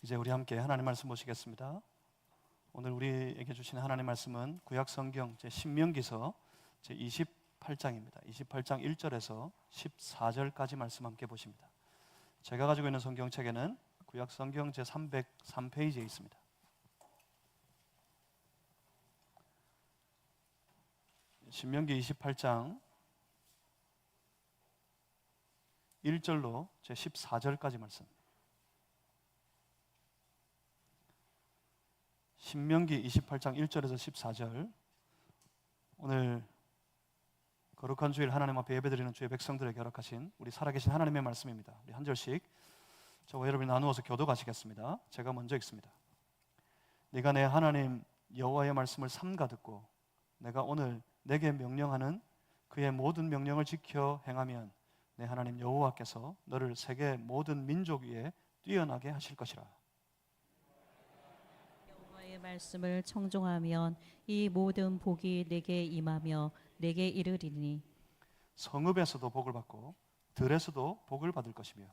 이제 우리 함께 하나님 말씀 보시겠습니다. 오늘 우리에게 주신 하나님 말씀은 구약 성경 신명기서 28장입니다. 28장 1절에서 14절까지 말씀 함께 보십니다. 제가 가지고 있는 성경책에는 구약 성경 제303페이지에 있습니다. 신명기 28장 1절로 제14절까지 말씀. 신명기 28장 1절에서 14절. 오늘 거룩한 주일 하나님 앞에 예배드리는 주의 백성들에게 허락하신 우리 살아계신 하나님의 말씀입니다. 우리 한 절씩 저와 여러분이 나누어서 교도가시겠습니다. 제가 먼저 읽습니다. 네가 내 하나님 여호와의 말씀을 삼가 듣고 내가 오늘 내게 명령하는 그의 모든 명령을 지켜 행하면 내 하나님 여호와께서 너를 세계 모든 민족 위에 뛰어나게 하실 것이라. 여호와의 말씀을 청종하면 이 모든 복이 내게 임하며 내게 이르리니 성읍에서도 복을 받고 들에서도 복을 받을 것이며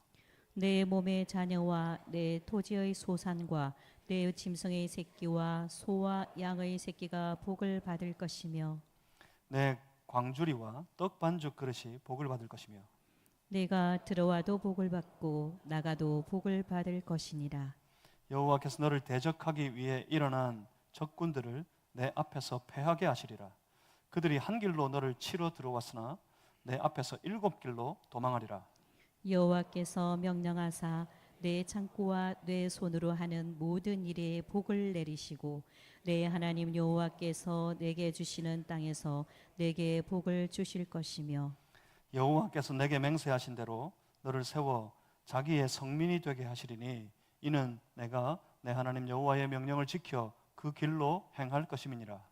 내 몸의 자녀와 내 토지의 소산과 내 짐승의 새끼와 소와 양의 새끼가 복을 받을 것이며 내 광주리와 떡 반죽 그릇이 복을 받을 것이며 내가 들어와도 복을 받고 나가도 복을 받을 것이니라. 여호와께서 너를 대적하기 위해 일어난 적군들을 내 앞에서 패하게 하시리라. 그들이 한 길로 너를 치러 들어왔으나 내 앞에서 7길로 도망하리라. 여호와께서 명령하사 내 창고와 내 손으로 하는 모든 일에 복을 내리시고 내 하나님 여호와께서 내게 주시는 땅에서 내게 복을 주실 것이며 여호와께서 내게 맹세하신 대로 너를 세워 자기의 성민이 되게 하시리니 이는 내가 내 하나님 여호와의 명령을 지켜 그 길로 행할 것임이니라.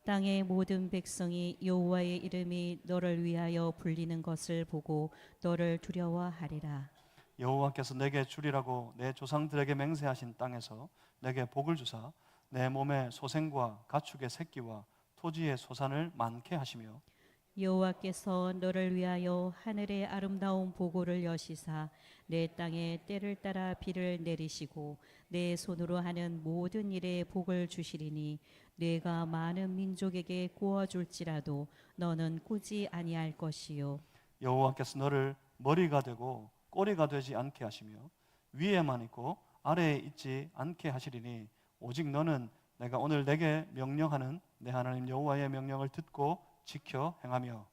땅의 모든 백성이 여호와의 이름이 너를 위하여 불리는 것을 보고 너를 두려워하리라. 여호와께서 내게 주리라고 내 조상들에게 맹세하신 땅에서 내게 복을 주사 내 몸의 소생과 가축의 새끼와 토지의 소산을 많게 하시며 여호와께서 너를 위하여 하늘의 아름다운 보고를 여시사 내 땅에 때를 따라 비를 내리시고 내 손으로 하는 모든 일에 복을 주시리니 내가 많은 민족에게 구워줄지라도 너는 꾸지 아니할 것이요 여호와께서 너를 머리가 되고 꼬리가 되지 않게 하시며 위에만 있고 아래에 있지 않게 하시리니 오직 너는 내가 오늘 내게 명령하는 내 하나님 여호와의 명령을 듣고 지켜 행하며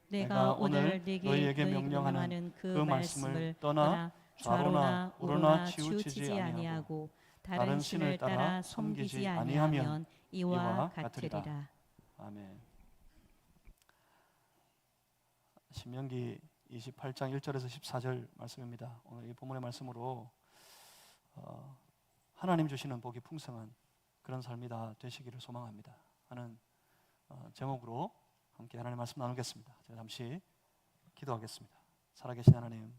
내가 오늘 너희에게 명령하는 그 말씀을 떠나 좌로나 우로나 치우치지 아니하고 다른 신을 따라 섬기지 아니하면 이와 같으리라. 아멘. 신명기 28장 1절에서 14절 말씀입니다. 오늘 이 본문의 말씀으로 하나님 주시는 복이 풍성한 그런 삶이 다 되시기를 소망합니다 하는 제목으로 함께 하나님의 말씀 나누겠습니다. 제가 잠시 기도하겠습니다. 살아계신 하나님,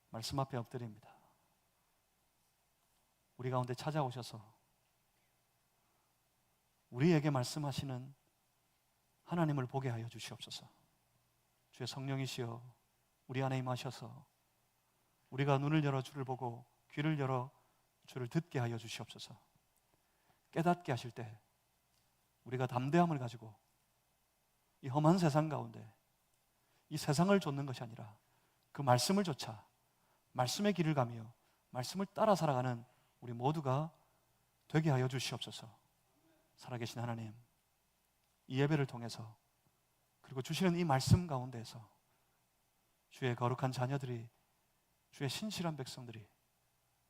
말씀 앞에 엎드립니다. 우리 가운데 찾아오셔서 우리에게 말씀하시는 하나님을 보게 하여 주시옵소서. 주의 성령이시여 우리 안에 임하셔서 우리가 눈을 열어 주를 보고 귀를 열어 주를 듣게 하여 주시옵소서. 깨닫게 하실 때 우리가 담대함을 가지고 이 험한 세상 가운데 이 세상을 좇는 것이 아니라 그 말씀을 좇아 말씀의 길을 가며 말씀을 따라 살아가는 우리 모두가 되게 하여 주시옵소서. 살아계신 하나님, 이 예배를 통해서 그리고 주시는 이 말씀 가운데에서 주의 거룩한 자녀들이, 주의 신실한 백성들이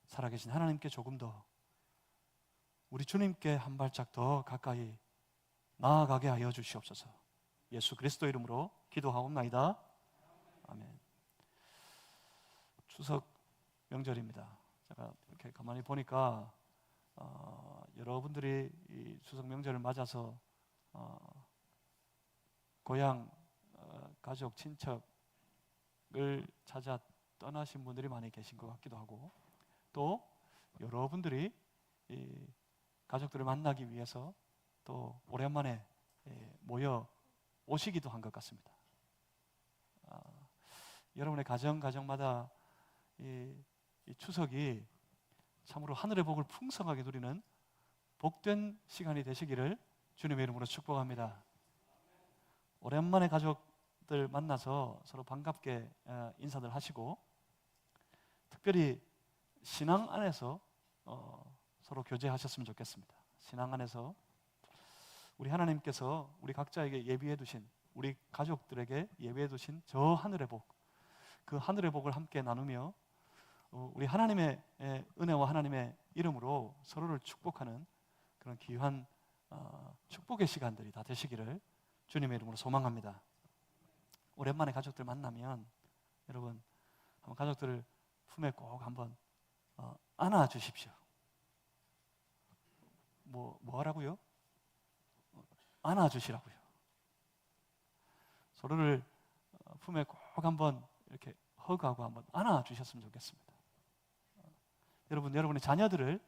살아계신 하나님께 조금 더 우리 주님께 한 발짝 더 가까이 나아가게 하여 주시옵소서. 예수 그리스도 이름으로 기도하옵나이다. 아멘. 추석 명절입니다. 제가 이렇게 가만히 보니까 여러분들이 이 추석 명절을 맞아서 고향 가족 친척을 찾아 떠나신 분들이 많이 계신 것 같기도 하고 또 여러분들이 이 가족들을 만나기 위해서 또 오랜만에 모여 오시기도 한 것 같습니다. 여러분의 가정마다 이 이 추석이 참으로 하늘의 복을 풍성하게 누리는 복된 시간이 되시기를 주님의 이름으로 축복합니다. 오랜만에 가족들 만나서 서로 반갑게 인사들 하시고, 특별히 신앙 안에서 서로 교제하셨으면 좋겠습니다. 신앙 안에서 우리 하나님께서 우리 각자에게 예비해 두신, 우리 가족들에게 예비해 두신 저 하늘의 복, 그 하늘의 복을 함께 나누며 우리 하나님의 은혜와 하나님의 이름으로 서로를 축복하는 그런 귀한 축복의 시간들이 다 되시기를 주님의 이름으로 소망합니다. 오랜만에 가족들 만나면 여러분 한번 가족들을 품에 꼭 한번 안아 주십시오. 뭐 하라고요? 안아 주시라고요. 서로를 품에 꼭 한번 이렇게 허그하고 한번 안아 주셨으면 좋겠습니다. 여러분의 자녀들을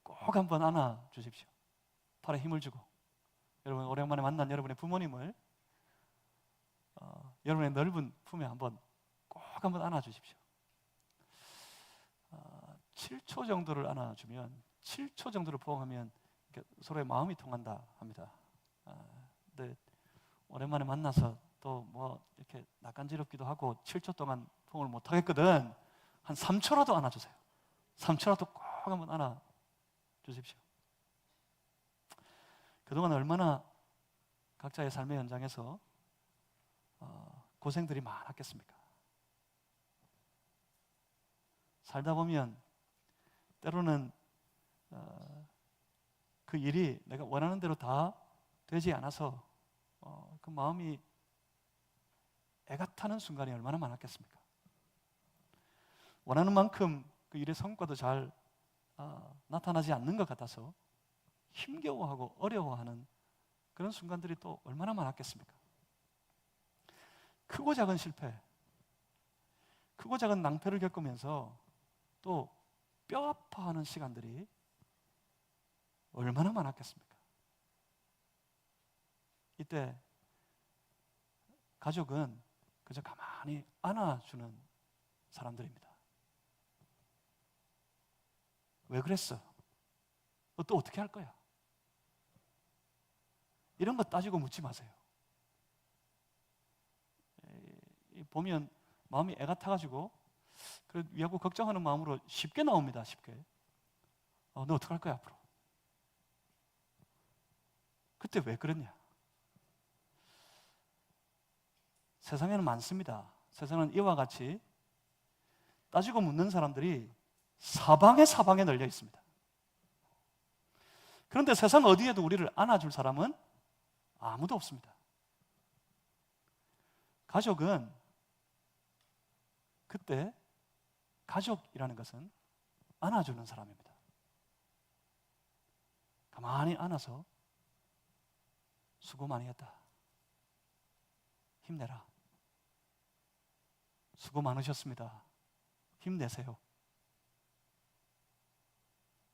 꼭 한번 안아 주십시오. 팔에 힘을 주고, 여러분 오랜만에 만난 여러분의 부모님을 여러분의 넓은 품에 한번 꼭 한번 안아 주십시오. 7초 정도를 안아주면, 7초 정도를 포옹하면 서로의 마음이 통한다 합니다. 근데 오랜만에 만나서 또 뭐 이렇게 낯간지럽기도 하고 7초 동안 포옹을 못 하겠거든. 한 3초라도 안아주세요. 3초라도 꼭 한번 안아 주십시오. 그동안 얼마나 각자의 삶의 현장에서 고생들이 많았겠습니까? 살다 보면 때로는 그 일이 내가 원하는 대로 다 되지 않아서 그 마음이 애가 타는 순간이 얼마나 많았겠습니까? 원하는 만큼 그 일의 성과도 잘 나타나지 않는 것 같아서 힘겨워하고 어려워하는 그런 순간들이 또 얼마나 많았겠습니까? 크고 작은 실패, 크고 작은 낭패를 겪으면서 또 뼈 아파하는 시간들이 얼마나 많았겠습니까? 이때 가족은 그저 가만히 안아주는 사람들입니다. 왜 그랬어? 너 또 어떻게 할 거야? 이런 거 따지고 묻지 마세요. 보면 마음이 애가 타가지고 위하고 걱정하는 마음으로 쉽게 나옵니다. 쉽게. 너 어떻게 할 거야 앞으로? 그때 왜 그랬냐? 세상에는 많습니다. 세상은 이와 같이 따지고 묻는 사람들이 사방에 널려 있습니다. 그런데 세상 어디에도 우리를 안아줄 사람은 아무도 없습니다. 가족은 그때 가족이라는 것은 안아주는 사람입니다. 가만히 안아서 수고 많이 했다. 힘내라. 수고 많으셨습니다. 힘내세요.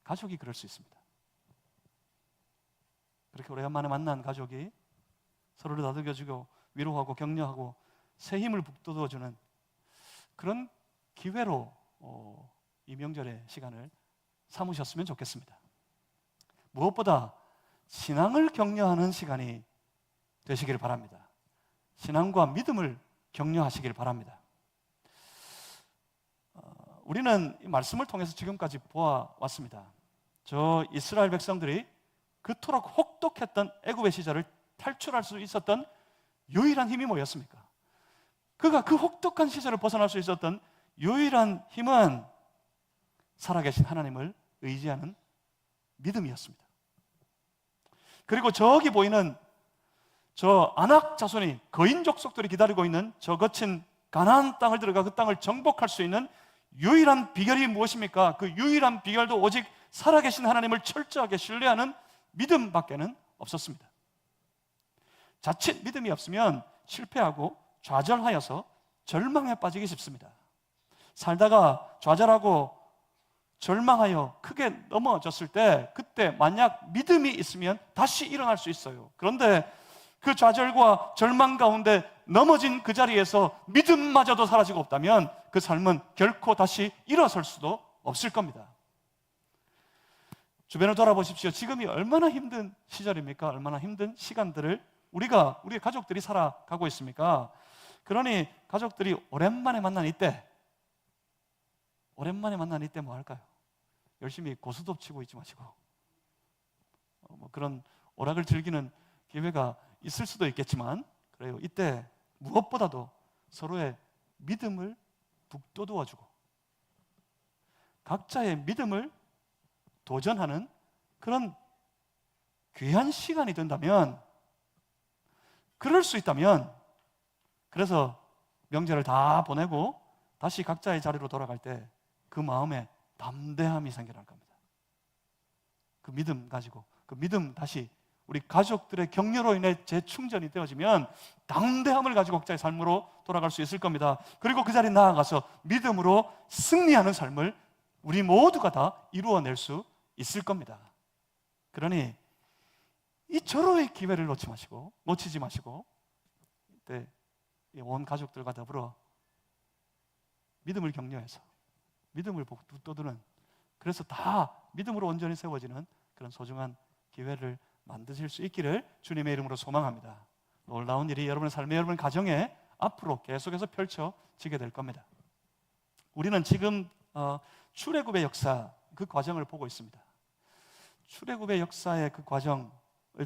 가족이 그럴 수 있습니다. 그렇게 오랜만에 만난 가족이 서로를 다독여주고 위로하고 격려하고 새 힘을 북돋워주는 그런 기회로 이 명절의 시간을 삼으셨으면 좋겠습니다. 무엇보다 신앙을 격려하는 시간이 되시길 바랍니다. 신앙과 믿음을 격려하시길 바랍니다. 우리는 이 말씀을 통해서 지금까지 보아왔습니다. 저 이스라엘 백성들이 그토록 혹독했던 애굽의 시절을 탈출할 수 있었던 유일한 힘이 뭐였습니까? 그가 그 혹독한 시절을 벗어날 수 있었던 유일한 힘은 살아계신 하나님을 의지하는 믿음이었습니다. 그리고 저기 보이는 저 아낙 자손이, 거인 족속들이 기다리고 있는 저 거친 가나안 땅을 들어가 그 땅을 정복할 수 있는 유일한 비결이 무엇입니까? 그 유일한 비결도 오직 살아계신 하나님을 철저하게 신뢰하는 믿음밖에는 없었습니다. 자칫 믿음이 없으면 실패하고 좌절하여서 절망에 빠지기 쉽습니다. 살다가 좌절하고 절망하여 크게 넘어졌을 때 그때 만약 믿음이 있으면 다시 일어날 수 있어요. 그런데 그 좌절과 절망 가운데 넘어진 그 자리에서 믿음마저도 사라지고 없다면 그 삶은 결코 다시 일어설 수도 없을 겁니다. 주변을 돌아보십시오. 지금이 얼마나 힘든 시절입니까? 얼마나 힘든 시간들을 우리의 가족들이 살아가고 있습니까? 그러니 가족들이 오랜만에 만난 이때 뭐 할까요? 열심히 고스톱 치고 있지 마시고 뭐 그런 오락을 즐기는 기회가 있을 수도 있겠지만, 그래요. 이때 무엇보다도 서로의 믿음을 북돋워주고 각자의 믿음을 도전하는 그런 귀한 시간이 된다면, 그럴 수 있다면, 그래서 명절을 다 보내고 다시 각자의 자리로 돌아갈 때 그 마음에 담대함이 생겨날 겁니다. 그 믿음 가지고, 그 믿음 다시 우리 가족들의 격려로 인해 재충전이 되어지면 담대함을 가지고 각자의 삶으로 돌아갈 수 있을 겁니다. 그리고 그 자리에 나아가서 믿음으로 승리하는 삶을 우리 모두가 다 이루어낼 수 있을 겁니다. 그러니 이 절호의 기회를 놓치지 마시고 이때 온 가족들과 더불어 믿음을 격려해서 믿음을 북돋우는, 그래서 다 믿음으로 온전히 세워지는 그런 소중한 기회를 만드실 수 있기를 주님의 이름으로 소망합니다. 놀라운 일이 여러분의 삶에, 여러분 가정에 앞으로 계속해서 펼쳐지게 될 겁니다. 우리는 지금 출애굽의 역사, 그 과정을 보고 있습니다. 출애굽의 역사의 그 과정을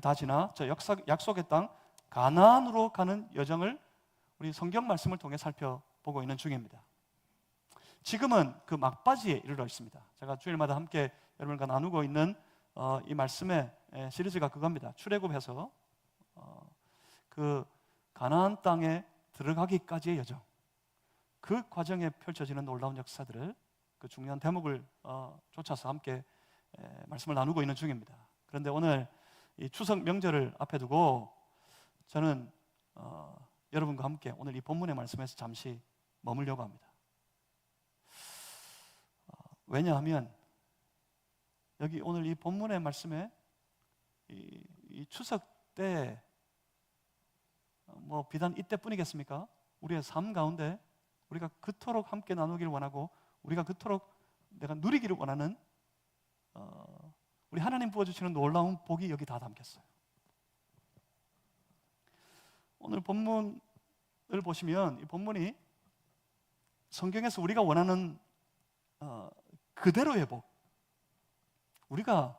다 지나 저 약속의 땅 가나안으로 가는 여정을 우리 성경 말씀을 통해 살펴보고 있는 중입니다. 지금은 그 막바지에 이르러 있습니다. 제가 주일마다 함께 여러분과 나누고 있는 이 말씀의 시리즈가 그겁니다. 출애굽해서 그 가나안 땅에 들어가기까지의 여정, 그 과정에 펼쳐지는 놀라운 역사들을, 그 중요한 대목을 쫓아서 함께 말씀을 나누고 있는 중입니다. 그런데 오늘 이 추석 명절을 앞에 두고 저는 여러분과 함께 오늘 이 본문의 말씀에서 잠시 머물려고 합니다. 왜냐하면 여기 오늘 이 본문의 말씀에 이 추석 때 뭐 비단 이때뿐이겠습니까? 우리의 삶 가운데 우리가 그토록 함께 나누기를 원하고 우리가 그토록 내가 누리기를 원하는 우리 하나님 부어주시는 놀라운 복이 여기 다 담겼어요. 오늘 본문을 보시면 이 본문이 성경에서 우리가 원하는 그대로의 복, 우리가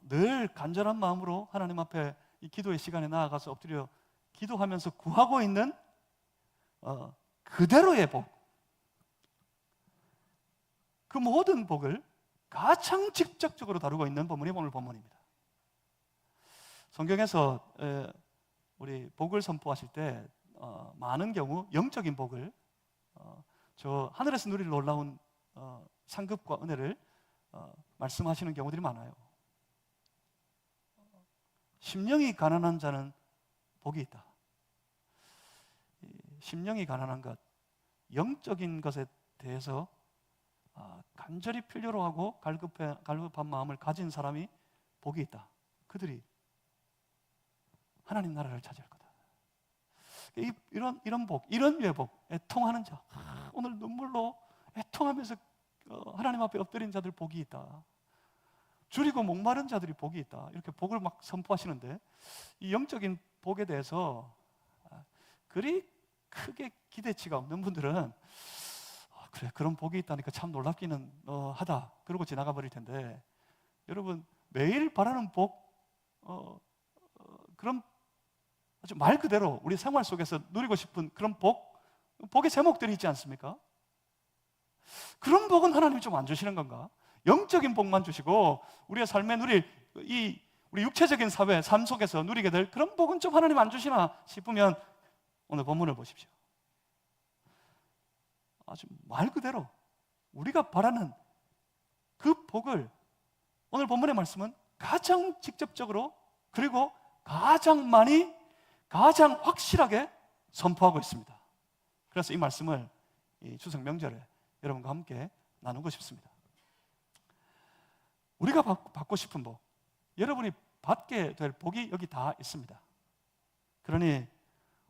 늘 간절한 마음으로 하나님 앞에 이 기도의 시간에 나아가서 엎드려 기도하면서 구하고 있는 그대로의 복, 그 모든 복을 가장 직접적으로 다루고 있는 본문이 오늘 본문입니다. 성경에서 우리 복을 선포하실 때 많은 경우 영적인 복을, 저 하늘에서 누릴 놀라운 상급과 은혜를 말씀하시는 경우들이 많아요. 심령이 가난한 자는 복이 있다. 심령이 가난한 것, 영적인 것에 대해서 간절히 필요로 하고 갈급한 마음을 가진 사람이 복이 있다. 그들이 하나님 나라를 차지할 거다. 이런 복, 이런 류의 복, 애통하는 자, 오늘 눈물로 애통하면서 하나님 앞에 엎드린 자들 복이 있다. 줄이고 목마른 자들이 복이 있다. 이렇게 복을 막 선포하시는데, 이 영적인 복에 대해서 그리 크게 기대치가 없는 분들은 그래, 그런 복이 있다니까 참 놀랍기는 하다, 그러고 지나가 버릴 텐데, 여러분 매일 바라는 복, 그런 아주 말 그대로 우리 생활 속에서 누리고 싶은 그런 복의 제목들이 있지 않습니까? 그런 복은 하나님이 좀 안 주시는 건가? 영적인 복만 주시고 우리의 삶에 누릴 우리 육체적인 삶 속에서 누리게 될 그런 복은 좀 하나님 안 주시나 싶으면 오늘 본문을 보십시오. 아주 말 그대로 우리가 바라는 그 복을 오늘 본문의 말씀은 가장 직접적으로, 그리고 가장 많이, 가장 확실하게 선포하고 있습니다. 그래서 이 말씀을 이 추석 명절에 여러분과 함께 나누고 싶습니다. 우리가 받고 싶은 복, 여러분이 받게 될 복이 여기 다 있습니다. 그러니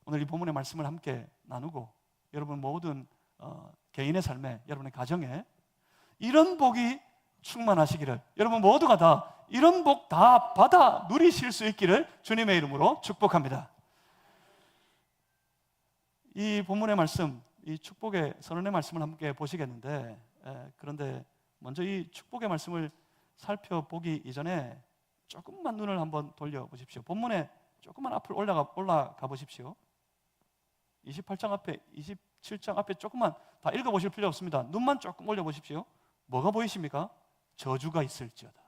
오늘 이 본문의 말씀을 함께 나누고 여러분 모든 개인의 삶에, 여러분의 가정에 이런 복이 충만하시기를, 여러분 모두가 다 이런 복 다 받아 누리실 수 있기를 주님의 이름으로 축복합니다. 이 본문의 말씀, 이 축복의 선언의 말씀을 함께 보시겠는데, 그런데 먼저 이 축복의 말씀을 살펴보기 이전에 조금만 눈을 한번 돌려보십시오. 본문에 조금만 앞으로 올라가 보십시오. 28장 앞에, 27장 앞에 조금만 다 읽어보실 필요 없습니다. 눈만 조금 올려보십시오. 뭐가 보이십니까? 저주가 있을지어다.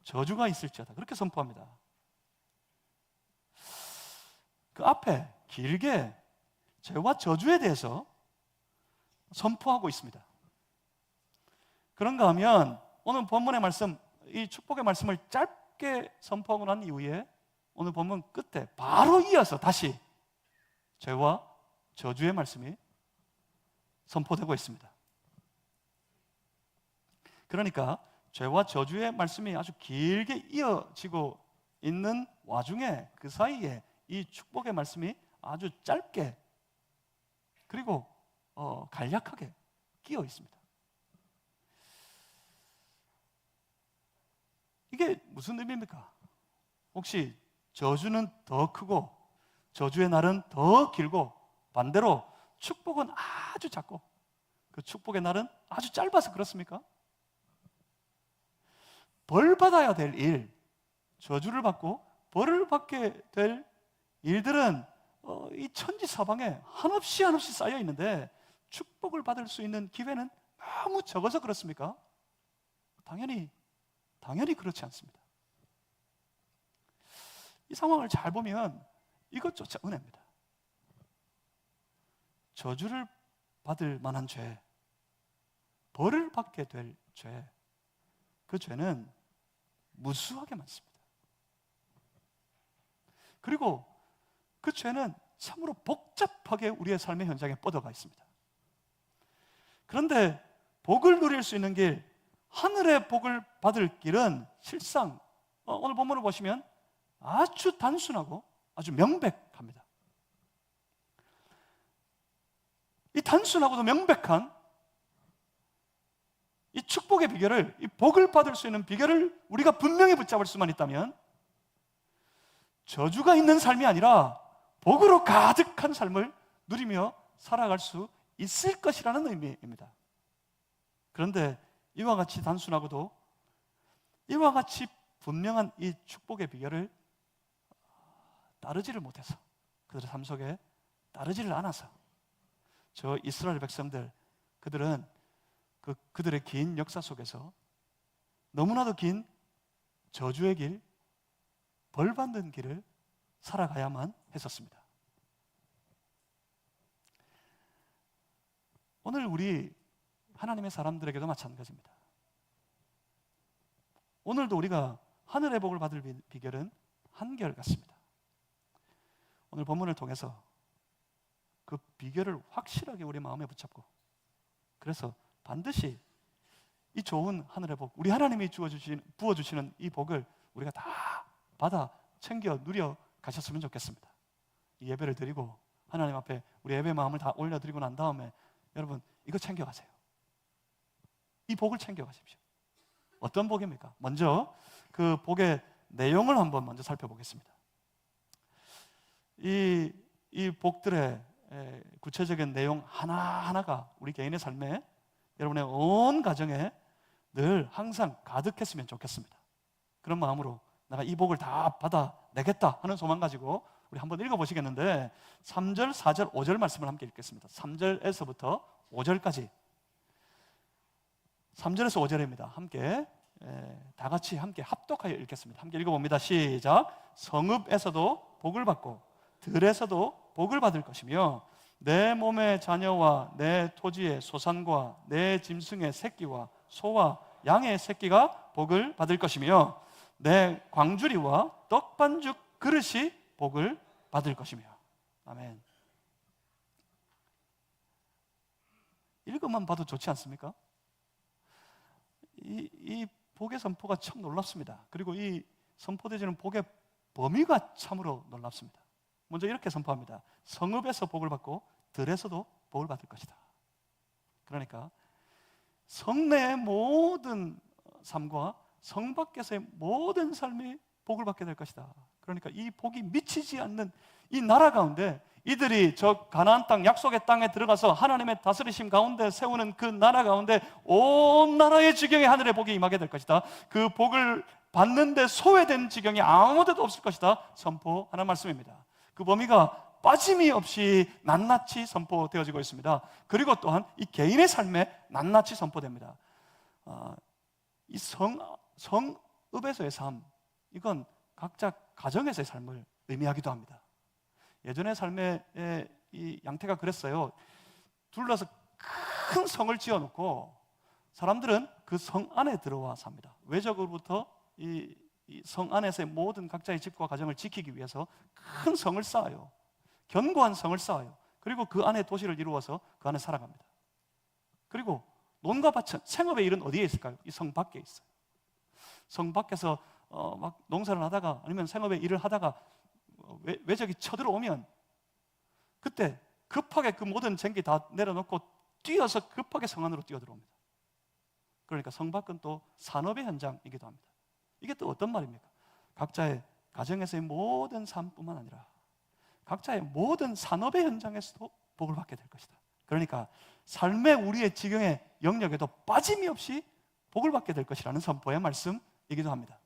저주가 있을지어다. 그렇게 선포합니다. 그 앞에 길게 죄와 저주에 대해서 선포하고 있습니다. 그런가 하면 오늘 본문의 말씀, 이 축복의 말씀을 짧게 선포하고 난 이후에 오늘 본문 끝에 바로 이어서 다시 죄와 저주의 말씀이 선포되고 있습니다. 그러니까 죄와 저주의 말씀이 아주 길게 이어지고 있는 와중에 그 사이에 이 축복의 말씀이 아주 짧게 그리고 간략하게 끼어 있습니다. 이게 무슨 의미입니까? 혹시 저주는 더 크고 저주의 날은 더 길고 반대로 축복은 아주 작고 그 축복의 날은 아주 짧아서 그렇습니까? 벌 받아야 될 일, 저주를 받고 벌을 받게 될 일들은 이 천지사방에 한없이 쌓여 있는데 축복을 받을 수 있는 기회는 너무 적어서 그렇습니까? 당연히 그렇지 않습니다. 이 상황을 잘 보면 이것조차 은혜입니다. 저주를 받을 만한 죄, 벌을 받게 될 죄, 그 죄는 무수하게 많습니다. 그리고 그 죄는 참으로 복잡하게 우리의 삶의 현장에 뻗어가 있습니다. 그런데 복을 누릴 수 있는 길, 하늘의 복을 받을 길은 실상 오늘 본문을 보시면 아주 단순하고 아주 명백합니다. 이 단순하고도 명백한 이 축복의 비결을, 이 복을 받을 수 있는 비결을 우리가 분명히 붙잡을 수만 있다면 저주가 있는 삶이 아니라 복으로 가득한 삶을 누리며 살아갈 수 있을 것이라는 의미입니다. 그런데 이와 같이 단순하고도 이와 같이 분명한 이 축복의 비결을 따르지를 못해서, 그들의 삶 속에 따르지를 않아서 저 이스라엘 백성들, 그들은 그들의 긴 역사 속에서 너무나도 긴 저주의 길, 벌 받는 길을 살아가야만 했었습니다. 오늘 우리 하나님의 사람들에게도 마찬가지입니다. 오늘도 우리가 하늘의 복을 받을 비결은 한결같습니다. 오늘 본문을 통해서 그 비결을 확실하게 우리 마음에 붙잡고, 그래서 반드시 이 좋은 하늘의 복, 우리 하나님이 부어주시는 이 복을 우리가 다 받아 챙겨 누려 가셨으면 좋겠습니다. 이 예배를 드리고 하나님 앞에 우리 예배 마음을 다 올려드리고 난 다음에 여러분 이거 챙겨가세요. 이 복을 챙겨가십시오. 어떤 복입니까? 먼저 그 복의 내용을 한번 먼저 살펴보겠습니다. 이 복들의 구체적인 내용 하나하나가 우리 개인의 삶에, 여러분의 온 가정에 늘 항상 가득했으면 좋겠습니다. 그런 마음으로 내가 이 복을 다 받아내겠다 하는 소망 가지고 우리 한번 읽어보시겠는데 3절, 4절, 5절 말씀을 함께 읽겠습니다. 3절에서부터 5절까지 3절에서 5절입니다. 함께 다 같이 함께 합독하여 읽겠습니다. 함께 읽어봅니다. 시작. 성읍에서도 복을 받고 들에서도 복을 받을 것이며 내 몸의 자녀와 내 토지의 소산과 내 짐승의 새끼와 소와 양의 새끼가 복을 받을 것이며 내 광주리와 떡반죽 그릇이 복을 받을 것이며. 아멘. 읽어만 봐도 좋지 않습니까? 이 복의 선포가 참 놀랍습니다. 그리고 이 선포되지는 복의 범위가 참으로 놀랍습니다. 먼저 이렇게 선포합니다. 성읍에서 복을 받고 들에서도 복을 받을 것이다. 그러니까 성내의 모든 삶과 성 밖에서의 모든 삶이 복을 받게 될 것이다. 그러니까 이 복이 미치지 않는 이 나라 가운데, 이들이 저 가나안 땅, 약속의 땅에 들어가서 하나님의 다스리심 가운데 세우는 그 나라 가운데 온 나라의 지경에 하늘의 복이 임하게 될 것이다. 그 복을 받는데 소외된 지경이 아무데도 없을 것이다. 선포하는 말씀입니다. 그 범위가 빠짐이 없이 낱낱이 선포되어지고 있습니다. 그리고 또한 이 개인의 삶에 낱낱이 선포됩니다. 이 성읍에서의 삶, 이건 각자 가정에서의 삶을 의미하기도 합니다. 예전의 삶의 이 양태가 그랬어요. 둘러서 큰 성을 지어놓고 사람들은 그 성 안에 들어와 삽니다. 외적으로부터 이 성 안에서의 모든 각자의 집과 가정을 지키기 위해서 큰 성을 쌓아요. 견고한 성을 쌓아요. 그리고 그 안에 도시를 이루어서 그 안에 살아갑니다. 그리고 논과 밭은, 생업의 일은 어디에 있을까요? 이 성 밖에 있어요. 성 밖에서 막 농사를 하다가 아니면 생업의 일을 하다가 외적이 쳐들어오면 그때 급하게 그 모든 쟁기 다 내려놓고 뛰어서 급하게 성 안으로 뛰어들어옵니다. 그러니까 성 밖은 또 산업의 현장이기도 합니다. 이게 또 어떤 말입니까? 각자의 가정에서의 모든 삶뿐만 아니라 각자의 모든 산업의 현장에서도 복을 받게 될 것이다. 그러니까 삶의 우리의 지경의 영역에도 빠짐이 없이 복을 받게 될 것이라는 선포의 말씀이기도 합니다.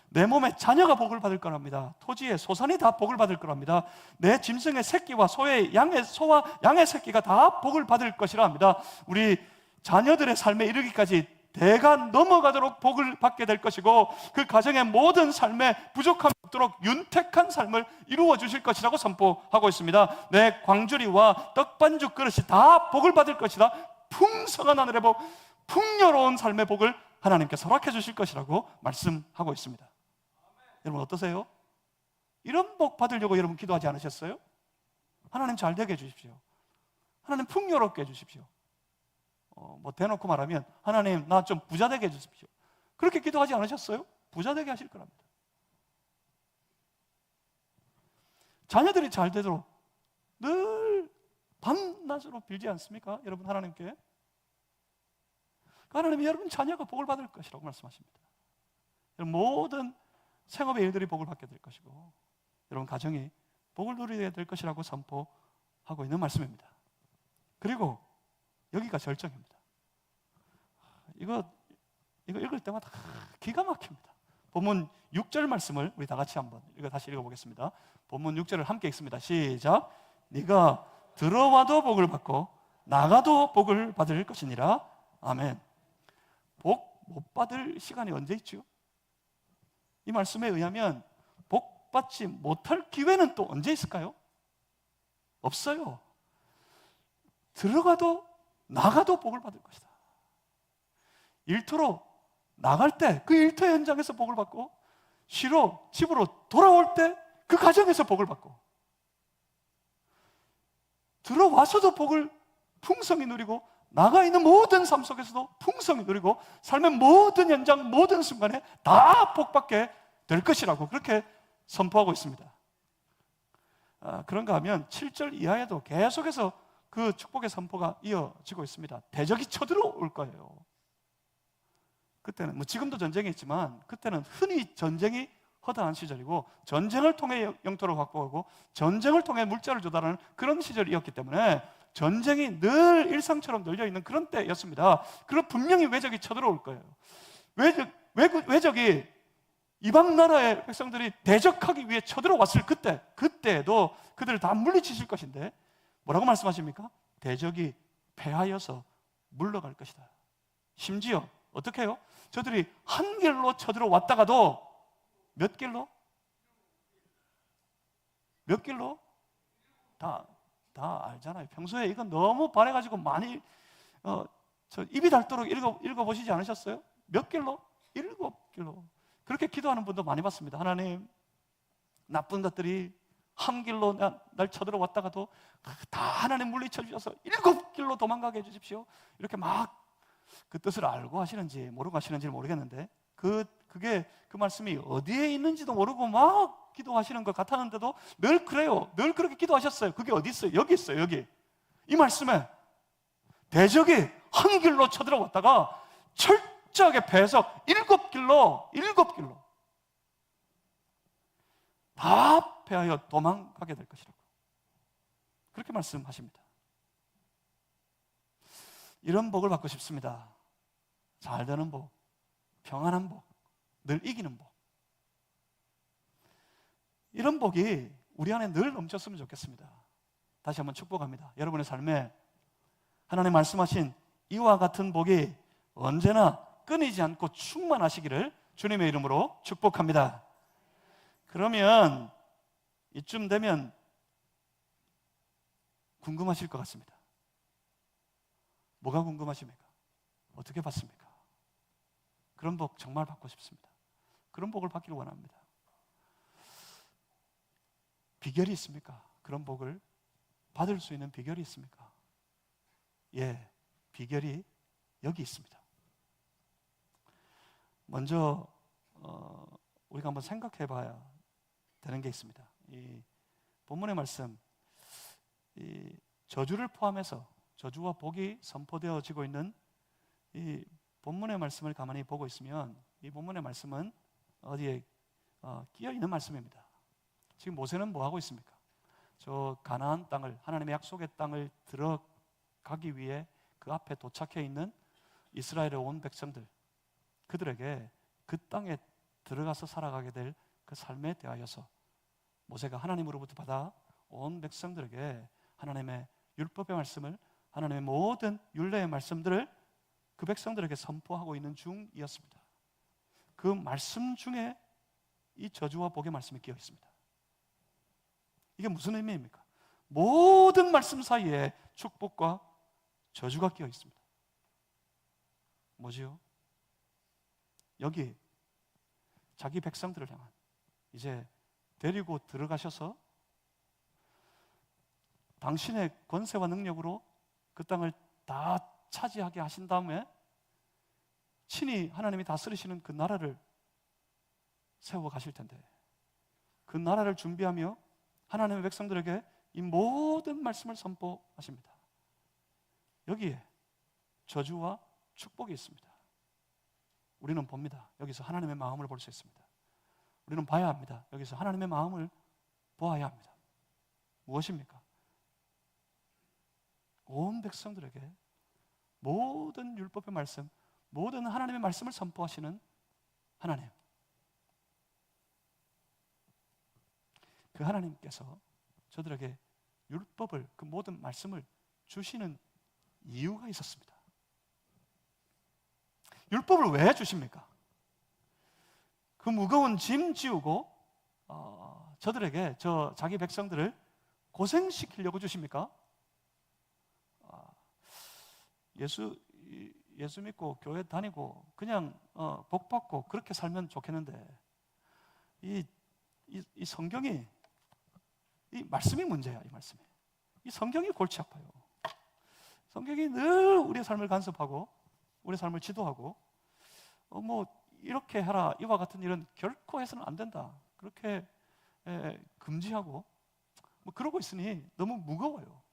내 몸에 자녀가 복을 받을 거랍니다. 토지의 소산이 다 복을 받을 거랍니다. 내 짐승의 새끼와 소와 양의 새끼가 다 복을 받을 것이라 합니다. 우리 자녀들의 삶에 이르기까지 대가 넘어가도록 복을 받게 될 것이고, 그 가정의 모든 삶에 부족함이 없도록 윤택한 삶을 이루어 주실 것이라고 선포하고 있습니다. 내 광주리와 떡반죽 그릇이 다 복을 받을 것이다. 풍성한 하늘의 복, 풍요로운 삶의 복을 하나님께 허락해 주실 것이라고 말씀하고 있습니다. 여러분 어떠세요? 이런 복 받으려고 여러분 기도하지 않으셨어요? 하나님 잘 되게 해주십시오. 하나님 풍요롭게 해주십시오. 뭐 대놓고 말하면 하나님 나 좀 부자 되게 해주십시오. 그렇게 기도하지 않으셨어요? 부자 되게 하실 거랍니다. 자녀들이 잘 되도록 늘 밤낮으로 빌지 않습니까? 여러분 하나님께. 하나님이 여러분 자녀가 복을 받을 것이라고 말씀하십니다. 모든 생업의 일들이 복을 받게 될 것이고 여러분 가정이 복을 누리게 될 것이라고 선포하고 있는 말씀입니다. 그리고 여기가 절정입니다. 이거 읽을 때마다 기가 막힙니다. 본문 6절 말씀을 우리 다 같이 한번 다시 읽어보겠습니다. 본문 6절을 함께 읽습니다. 시작. 네가 들어와도 복을 받고 나가도 복을 받을 것이니라. 아멘. 복 못 받을 시간이 언제 있죠? 이 말씀에 의하면 복 받지 못할 기회는 또 언제 있을까요? 없어요. 들어가도 나가도 복을 받을 것이다. 일터로 나갈 때 그 일터 현장에서 복을 받고, 쉬러 집으로 돌아올 때 그 가정에서 복을 받고, 들어와서도 복을 풍성히 누리고 나가 있는 모든 삶 속에서도 풍성히 누리고 삶의 모든 현장 모든 순간에 다 복받게 될 것이라고 그렇게 선포하고 있습니다. 그런가 하면 7절 이하에도 계속해서 그 축복의 선포가 이어지고 있습니다. 대적이 쳐들어올 거예요. 그때는 지금도 전쟁이 있지만 그때는 흔히 전쟁이 허다한 시절이고 전쟁을 통해 영토를 확보하고 전쟁을 통해 물자를 조달하는 그런 시절이었기 때문에 전쟁이 늘 일상처럼 널려있는 그런 때였습니다. 그리고 분명히 외적이 쳐들어올 거예요. 외적이 이방 나라의 백성들이 대적하기 위해 쳐들어왔을 그때에도 그들을 다 물리치실 것인데 뭐라고 말씀하십니까? 대적이 패하여서 물러갈 것이다. 심지어 어떻게 해요? 저들이 한 길로 쳐들어왔다가도 몇 길로? 몇 길로? 다 알잖아요. 평소에 이건 너무 바래가지고 많이 입이 닳도록 읽어보시지 않으셨어요? 몇 길로? 7길로. 그렇게 기도하는 분도 많이 봤습니다. 하나님, 나쁜 것들이 한 길로 날 쳐들어왔다가도 다 하나님 물리쳐 주셔서 7길로 도망가게 해주십시오. 이렇게 막 그 뜻을 알고 하시는지 모르고 하시는지 모르겠는데 그게 그 말씀이 어디에 있는지도 모르고 막 기도하시는 것 같았는데도 늘 그래요. 늘 그렇게 기도하셨어요. 그게 어디 있어요? 여기 있어요. 여기 이 말씀에 대적이 한 길로 쳐들어왔다가 철저하게 배석 7길로 다 패하여 도망가게 될 것이라고 그렇게 말씀하십니다. 이런 복을 받고 싶습니다. 잘 되는 복, 평안한 복, 늘 이기는 복. 이런 복이 우리 안에 늘 넘쳤으면 좋겠습니다. 다시 한번 축복합니다. 여러분의 삶에 하나님 말씀하신 이와 같은 복이 언제나 끊이지 않고 충만하시기를 주님의 이름으로 축복합니다. 그러면 이쯤 되면 궁금하실 것 같습니다. 뭐가 궁금하십니까? 어떻게 받습니까? 그런 복 정말 받고 싶습니다. 그런 복을 받기를 원합니다. 비결이 있습니까? 그런 복을 받을 수 있는 비결이 있습니까? 예, 비결이 여기 있습니다. 먼저 우리가 한번 생각해 봐야 되는 게 있습니다. 이 본문의 말씀, 이 저주를 포함해서 저주와 복이 선포되어지고 있는 이 본문의 말씀을 가만히 보고 있으면 이 본문의 말씀은 어디에 끼어 있는 말씀입니다. 지금 모세는 뭐 하고 있습니까? 저 가나안 땅을, 하나님의 약속의 땅을 들어가기 위해 그 앞에 도착해 있는 이스라엘의 온 백성들, 그들에게 그 땅에 들어가서 살아가게 될 그 삶에 대하여서 모세가 하나님으로부터 받아 온 백성들에게 하나님의 율법의 말씀을, 하나님의 모든 율례의 말씀들을 그 백성들에게 선포하고 있는 중이었습니다. 그 말씀 중에 이 저주와 복의 말씀이 끼어 있습니다. 이게 무슨 의미입니까? 모든 말씀 사이에 축복과 저주가 끼어 있습니다. 뭐지요? 여기 자기 백성들을 향한, 이제 데리고 들어가셔서 당신의 권세와 능력으로 그 땅을 다 차지하게 하신 다음에 친히 하나님이 다스리시는 그 나라를 세워 가실 텐데, 그 나라를 준비하며 하나님의 백성들에게 이 모든 말씀을 선포하십니다. 여기에 저주와 축복이 있습니다. 우리는 봅니다. 여기서 하나님의 마음을 볼 수 있습니다. 우리는 봐야 합니다. 여기서 하나님의 마음을 보아야 합니다. 무엇입니까? 온 백성들에게 모든 율법의 말씀, 모든 하나님의 말씀을 선포하시는 하나님. 그 하나님께서 저들에게 율법을, 그 모든 말씀을 주시는 이유가 있었습니다. 율법을 왜 주십니까? 그 무거운 짐 지우고 저들에게, 자기 백성들을 고생시키려고 주십니까? 예수 믿고 교회 다니고 그냥 복 받고 그렇게 살면 좋겠는데 이 성경이, 이 말씀이 문제야. 이 말씀이, 이 성경이 골치 아파요. 성경이 늘 우리의 삶을 간섭하고 우리의 삶을 지도하고 뭐 이렇게 해라, 이와 같은 일은 결코 해서는 안 된다, 그렇게 금지하고 뭐 그러고 있으니 너무 무거워요.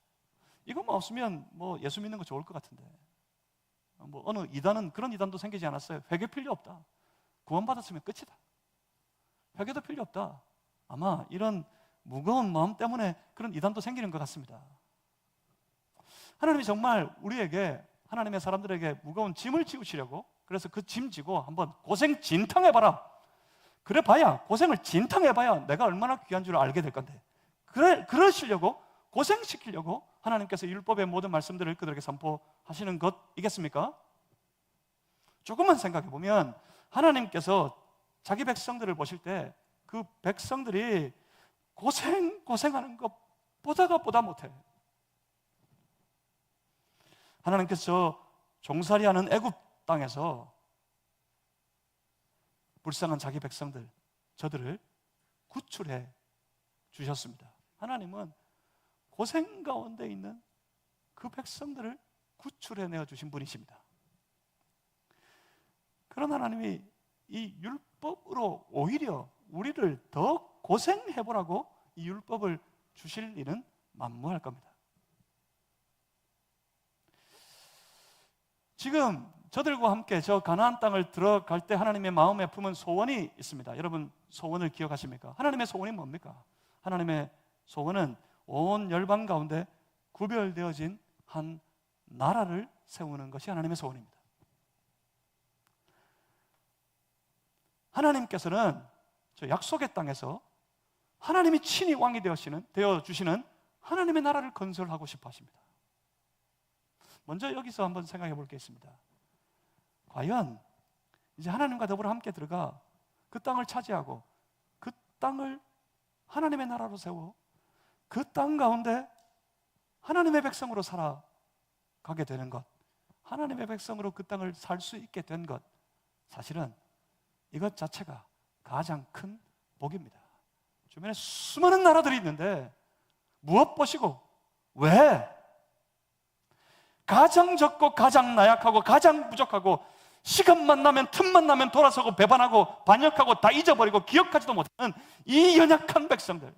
이것만 없으면 뭐 예수 믿는 거 좋을 것 같은데, 뭐 어느 이단은 그런 이단도 생기지 않았어요. 회개 필요 없다, 구원받았으면 끝이다, 회개도 필요 없다. 아마 이런 무거운 마음 때문에 그런 이단도 생기는 것 같습니다. 하나님이 정말 우리에게, 하나님의 사람들에게 무거운 짐을 지우시려고, 그래서 그 짐 지고 한번 고생 진탕해봐라, 그래 봐야, 고생을 진탕해봐야 내가 얼마나 귀한 줄 알게 될 건데, 그러시려고, 고생시키려고 하나님께서 율법의 모든 말씀들을 그들에게 선포하시는 것이겠습니까? 조금만 생각해 보면 하나님께서 자기 백성들을 보실 때 그 백성들이 고생하는 것 보다 못해. 하나님께서 종살이하는 애굽 땅에서 불쌍한 자기 백성들, 저들을 구출해 주셨습니다. 하나님은 고생 가운데 있는 그 백성들을 구출해내어 주신 분이십니다. 그런 하나님이 이 율법으로 오히려 우리를 더 고생해보라고 이 율법을 주실 일은 만무할 겁니다. 지금 저들과 함께 저 가나안 땅을 들어갈 때 하나님의 마음에 품은 소원이 있습니다. 여러분 소원을 기억하십니까? 하나님의 소원이 뭡니까? 하나님의 소원은 온 열방 가운데 구별되어진 한 나라를 세우는 것이 하나님의 소원입니다. 하나님께서는 저 약속의 땅에서 하나님이 친히 왕이 되어 주시는 하나님의 나라를 건설하고 싶어 하십니다. 먼저 여기서 한번 생각해 볼 게 있습니다. 과연 이제 하나님과 더불어 함께 들어가 그 땅을 차지하고 그 땅을 하나님의 나라로 세워 그 땅 가운데 하나님의 백성으로 살아가게 되는 것, 하나님의 백성으로 그 땅을 살 수 있게 된 것, 사실은 이것 자체가 가장 큰 복입니다. 주변에 수많은 나라들이 있는데 무엇 보시고 왜 가장 적고 가장 나약하고 가장 부족하고 시간만 나면 틈만 나면 돌아서고 배반하고 반역하고 다 잊어버리고 기억하지도 못하는 이 연약한 백성들,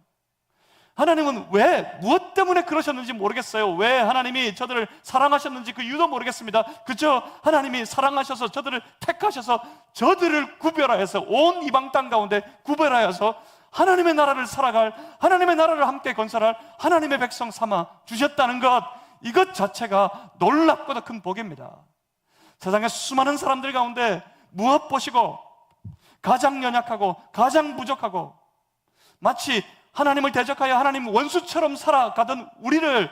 하나님은 왜 무엇 때문에 그러셨는지 모르겠어요. 왜 하나님이 저들을 사랑하셨는지 그 이유도 모르겠습니다. 그저 하나님이 사랑하셔서 저들을 택하셔서 저들을 구별하여서 온 이방 땅 가운데 구별하여서 하나님의 나라를 살아갈, 하나님의 나라를 함께 건설할 하나님의 백성 삼아 주셨다는 것, 이것 자체가 놀랍고도 큰 복입니다. 세상의 수많은 사람들 가운데 무엇 보시고 가장 연약하고 가장 부족하고 마치 하나님을 대적하여 하나님 원수처럼 살아가던 우리를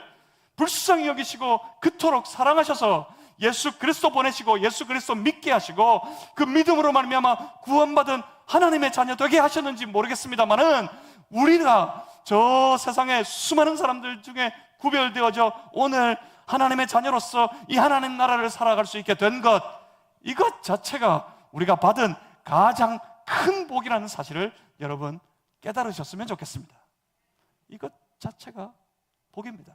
불쌍히 여기시고 그토록 사랑하셔서 예수 그리스도 보내시고 예수 그리스도 믿게 하시고 그 믿음으로 말미암아 구원받은 하나님의 자녀 되게 하셨는지 모르겠습니다만은 우리가 저 세상의 수많은 사람들 중에 구별되어져 오늘 하나님의 자녀로서 이 하나님 나라를 살아갈 수 있게 된 것, 이것 자체가 우리가 받은 가장 큰 복이라는 사실을 여러분 깨달으셨으면 좋겠습니다. 이것 자체가 복입니다.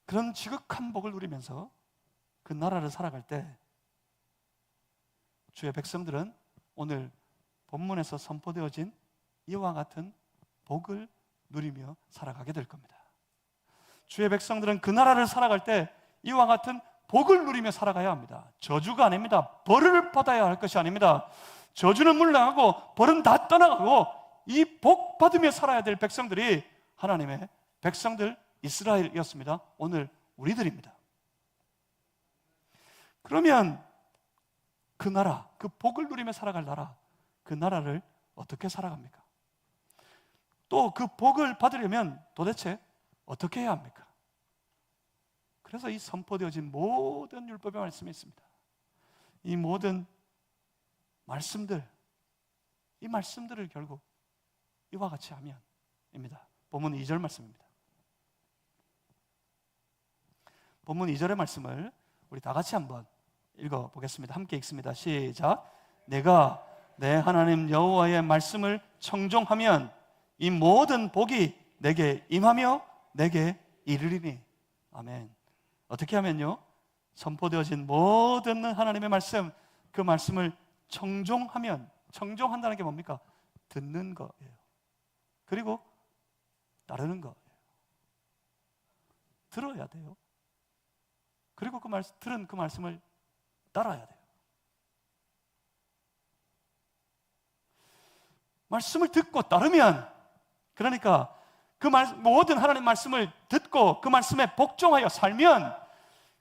그런 지극한 복을 누리면서 그 나라를 살아갈 때 주의 백성들은 오늘 본문에서 선포되어진 이와 같은 복을 누리며 살아가게 될 겁니다. 주의 백성들은 그 나라를 살아갈 때 이와 같은 복을 누리며 살아가야 합니다. 저주가 아닙니다. 벌을 받아야 할 것이 아닙니다. 저주는 물러가고 벌은 다 떠나가고 이 복 받으며 살아야 될 백성들이 하나님의 백성들 이스라엘이었습니다. 오늘 우리들입니다. 그러면 그 나라, 그 복을 누리며 살아갈 나라, 그 나라를 어떻게 살아갑니까? 또 그 복을 받으려면 도대체 어떻게 해야 합니까? 그래서 이 선포되어진 모든 율법의 말씀이 있습니다. 이 모든 말씀들, 이 말씀들을 결국 이와 같이 하면입니다. 본문 2절 말씀입니다. 본문 2절의 말씀을 우리 다 같이 한번 읽어보겠습니다. 함께 읽습니다. 시작. 내가 내 하나님 여호와의 말씀을 청종하면 이 모든 복이 내게 임하며 내게 이르리니. 아멘. 어떻게 하면요? 선포되어진 모든 하나님의 말씀, 그 말씀을 청종하면, 청종한다는 게 뭡니까? 듣는 거예요. 그리고 따르는 거예요. 들어야 돼요. 그리고 들은 그 말씀을 따라야 돼요. 말씀을 듣고 따르면, 그러니까 그 모든 하나님 말씀을 듣고 그 말씀에 복종하여 살면,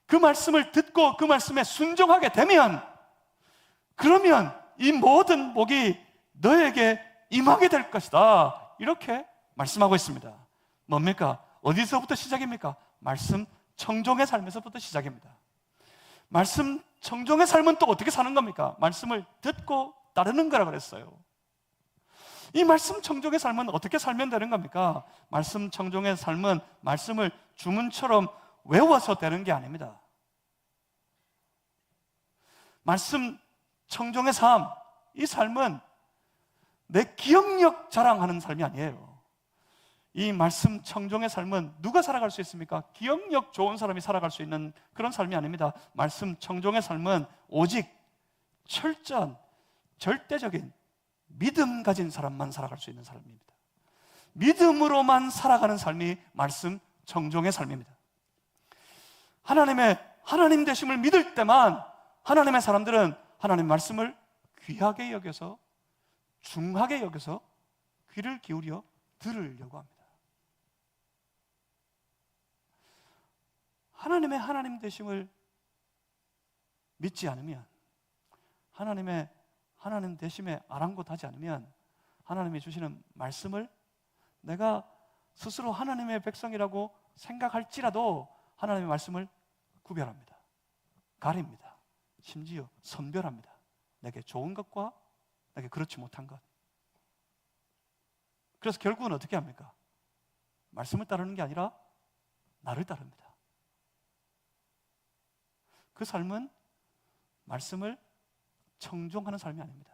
그 말씀을 듣고 그 말씀에 순종하게 되면, 그러면 이 모든 복이 너에게 임하게 될 것이다. 이렇게 말씀하고 있습니다. 뭡니까? 어디서부터 시작입니까? 말씀 청종의 삶에서부터 시작입니다. 말씀 청종의 삶은 또 어떻게 사는 겁니까? 말씀을 듣고 따르는 거라 그랬어요. 이 말씀 청종의 삶은 어떻게 살면 되는 겁니까? 말씀 청종의 삶은 말씀을 주문처럼 외워서 되는 게 아닙니다. 말씀 청종의 삶, 이 삶은 내 기억력 자랑하는 삶이 아니에요. 이 말씀 청종의 삶은 누가 살아갈 수 있습니까? 기억력 좋은 사람이 살아갈 수 있는 그런 삶이 아닙니다. 말씀 청종의 삶은 오직 철저한 절대적인 믿음 가진 사람만 살아갈 수 있는 삶입니다. 믿음으로만 살아가는 삶이 말씀 청종의 삶입니다. 하나님 되심을 믿을 때만 하나님의 사람들은 하나님의 말씀을 귀하게 여겨서, 중하게 여겨서 귀를 기울여 들으려고 합니다. 하나님의 하나님 되심을 믿지 않으면, 하나님의 하나님 되심에 아랑곳하지 않으면 하나님이 주시는 말씀을 내가 스스로 하나님의 백성이라고 생각할지라도 하나님의 말씀을 구별합니다. 가립니다. 심지어 선별합니다. 내게 좋은 것과 내게 그렇지 못한 것. 그래서 결국은 어떻게 합니까? 말씀을 따르는 게 아니라 나를 따릅니다. 그 삶은 말씀을 청종하는 삶이 아닙니다.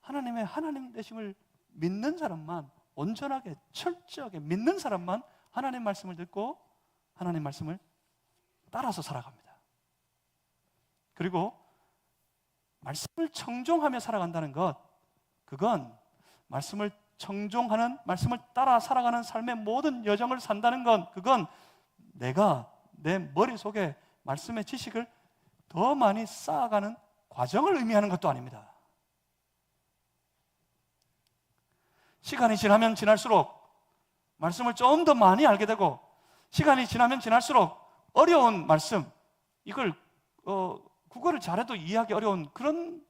하나님의 하나님 되심을 믿는 사람만, 온전하게 철저하게 믿는 사람만 하나님 말씀을 듣고 하나님 말씀을 따라서 살아갑니다. 그리고 말씀을 청종하며 살아간다는 것, 그건 말씀을 청종하는, 말씀을 따라 살아가는 삶의 모든 여정을 산다는 건, 그건 내가 내 머릿속에 말씀의 지식을 더 많이 쌓아가는 과정을 의미하는 것도 아닙니다. 시간이 지나면 지날수록 말씀을 좀 더 많이 알게 되고, 시간이 지나면 지날수록 어려운 말씀, 이걸 국어를 잘해도 이해하기 어려운 그런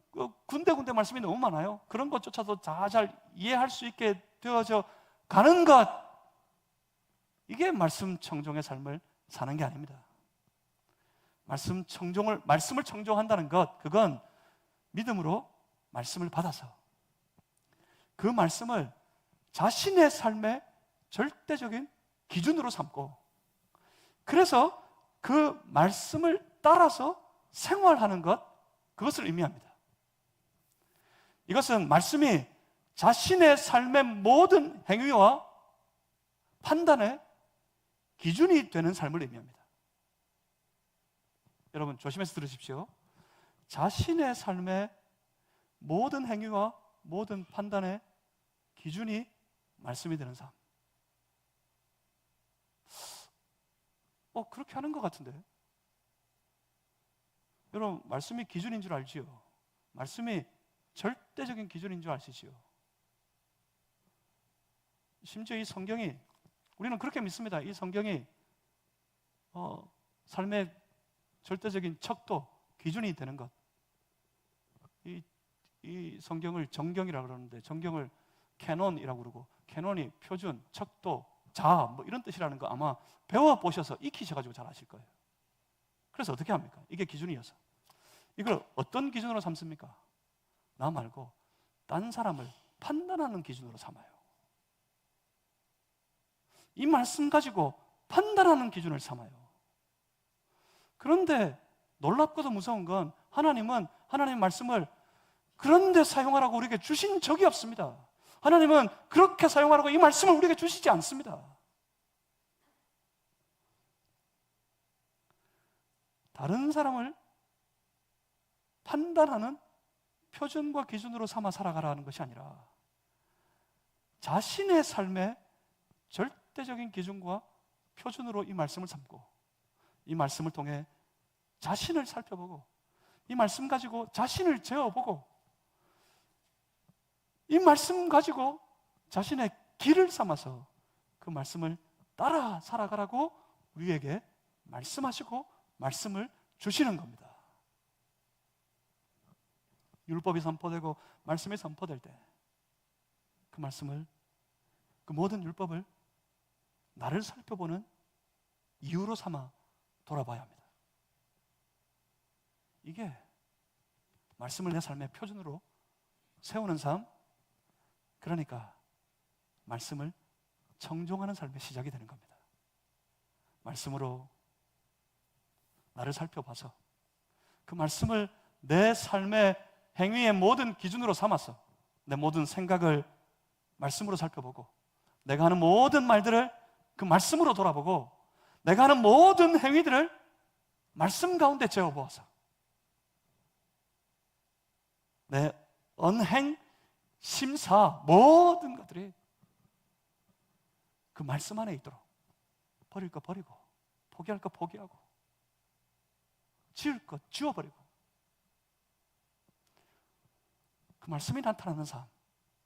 군데군데 말씀이 너무 많아요. 그런 것조차도 다 잘 이해할 수 있게 되어져 가는 것, 이게 말씀 청종의 삶을 사는 게 아닙니다. 말씀을 청종한다는 것, 그건 믿음으로 말씀을 받아서 그 말씀을 자신의 삶의 절대적인 기준으로 삼고, 그래서 그 말씀을 따라서 생활하는 것, 그것을 의미합니다. 이것은 말씀이 자신의 삶의 모든 행위와 판단의 기준이 되는 삶을 의미합니다. 여러분 조심해서 들으십시오. 자신의 삶의 모든 행위와 모든 판단의 기준이 말씀이 되는 삶. 그렇게 하는 것 같은데. 여러분, 말씀이 기준인 줄 알지요? 말씀이 절대적인 기준인 줄 아시지요? 심지어 이 성경이, 우리는 그렇게 믿습니다. 이 성경이 삶의 절대적인 척도, 기준이 되는 것. 이 성경을 정경이라고 그러는데, 정경을 캐논이라고 그러고, 캐논이 표준, 척도, 자, 뭐 이런 뜻이라는 거 아마 배워보셔서 익히셔가지고 잘 아실 거예요. 그래서 어떻게 합니까? 이게 기준이어서. 이걸 어떤 기준으로 삼습니까? 나 말고 딴 사람을 판단하는 기준으로 삼아요. 이 말씀 가지고 판단하는 기준을 삼아요. 그런데 놀랍고도 무서운 건, 하나님은 하나님의 말씀을 그런데 사용하라고 우리에게 주신 적이 없습니다. 하나님은 그렇게 사용하라고 이 말씀을 우리에게 주시지 않습니다. 다른 사람을 판단하는 표준과 기준으로 삼아 살아가라는 것이 아니라 자신의 삶의 절대적인 기준과 표준으로 이 말씀을 삼고, 이 말씀을 통해 자신을 살펴보고, 이 말씀 가지고 자신을 재어보고, 이 말씀 가지고 자신의 길을 삼아서 그 말씀을 따라 살아가라고 우리에게 말씀하시고 말씀을 주시는 겁니다. 율법이 선포되고 말씀이 선포될 때 그 말씀을, 그 모든 율법을 나를 살펴보는 이유로 삼아 돌아봐야 합니다. 이게 말씀을 내 삶의 표준으로 세우는 삶, 그러니까 말씀을 청종하는 삶의 시작이 되는 겁니다. 말씀으로 나를 살펴봐서 그 말씀을 내 삶의 행위의 모든 기준으로 삼아서 내 모든 생각을 말씀으로 살펴보고, 내가 하는 모든 말들을 그 말씀으로 돌아보고, 내가 하는 모든 행위들을 말씀 가운데 재어보아서 내 언행, 심사, 모든 것들이 그 말씀 안에 있도록, 버릴 거 버리고, 포기할 거 포기하고, 지을 거 지워버리고, 그 말씀이 나타나는 삶,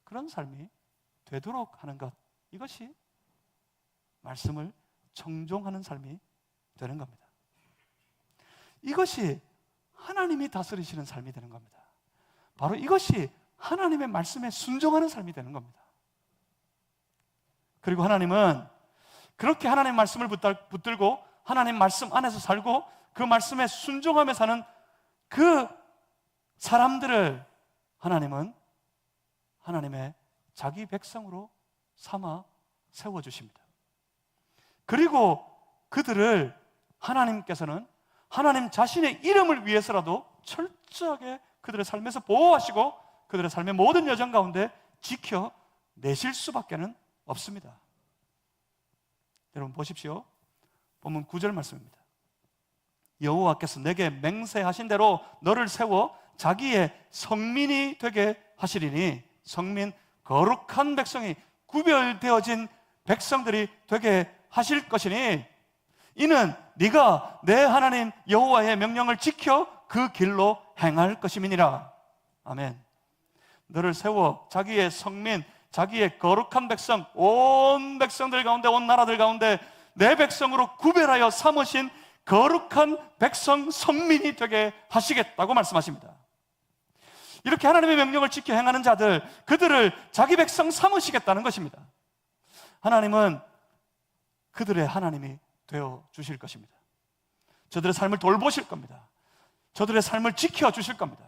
그런 삶이 되도록 하는 것, 이것이 말씀을 청종하는 삶이 되는 겁니다. 이것이 하나님이 다스리시는 삶이 되는 겁니다. 바로 이것이 하나님의 말씀에 순종하는 삶이 되는 겁니다. 그리고 하나님은 그렇게 하나님의 말씀을 붙들고 하나님 말씀 안에서 살고 그 말씀에 순종하며 사는 그 사람들을 하나님은 하나님의 자기 백성으로 삼아 세워주십니다. 그리고 그들을 하나님께서는 하나님 자신의 이름을 위해서라도 철저하게 그들의 삶에서 보호하시고 그들의 삶의 모든 여정 가운데 지켜내실 수밖에는 없습니다. 여러분 보십시오. 본문 9절 말씀입니다. 여호와께서 내게 맹세하신 대로 너를 세워 자기의 성민이 되게 하시리니, 성민, 거룩한 백성이, 구별되어진 백성들이 되게 하실 것이니, 이는 네가 내 하나님 여호와의 명령을 지켜 그 길로 행할 것임이니라. 아멘. 너를 세워 자기의 성민, 자기의 거룩한 백성, 온 백성들 가운데, 온 나라들 가운데 내 백성으로 구별하여 삼으신 거룩한 백성, 성민이 되게 하시겠다고 말씀하십니다. 이렇게 하나님의 명령을 지켜 행하는 자들, 그들을 자기 백성 삼으시겠다는 것입니다. 하나님은 그들의 하나님이 되어 주실 것입니다. 저들의 삶을 돌보실 겁니다. 저들의 삶을 지켜주실 겁니다.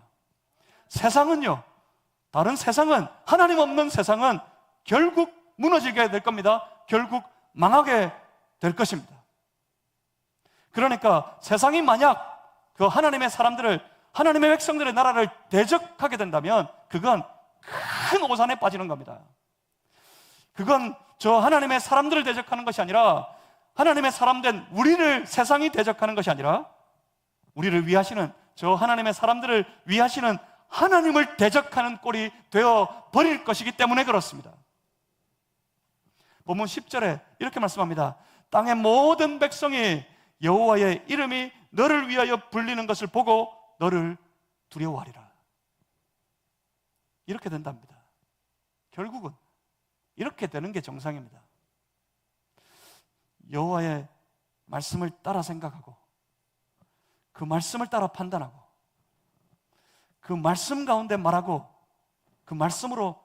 세상은요, 다른 세상은, 하나님 없는 세상은 결국 무너지게 될 겁니다. 결국 망하게 될 것입니다. 그러니까 세상이 만약 그 하나님의 사람들을, 하나님의 백성들의 나라를 대적하게 된다면 그건 큰 오산에 빠지는 겁니다. 그건 저 하나님의 사람들을 대적하는 것이 아니라, 하나님의 사람된 우리를 세상이 대적하는 것이 아니라, 우리를 위하시는, 저 하나님의 사람들을 위하시는 하나님을 대적하는 꼴이 되어 버릴 것이기 때문에 그렇습니다. 본문 10절에 이렇게 말씀합니다. 땅의 모든 백성이 여호와의 이름이 너를 위하여 불리는 것을 보고 너를 두려워하리라. 이렇게 된답니다. 결국은 이렇게 되는 게 정상입니다. 여호와의 말씀을 따라 생각하고 그 말씀을 따라 판단하고 그 말씀 가운데 말하고 그 말씀으로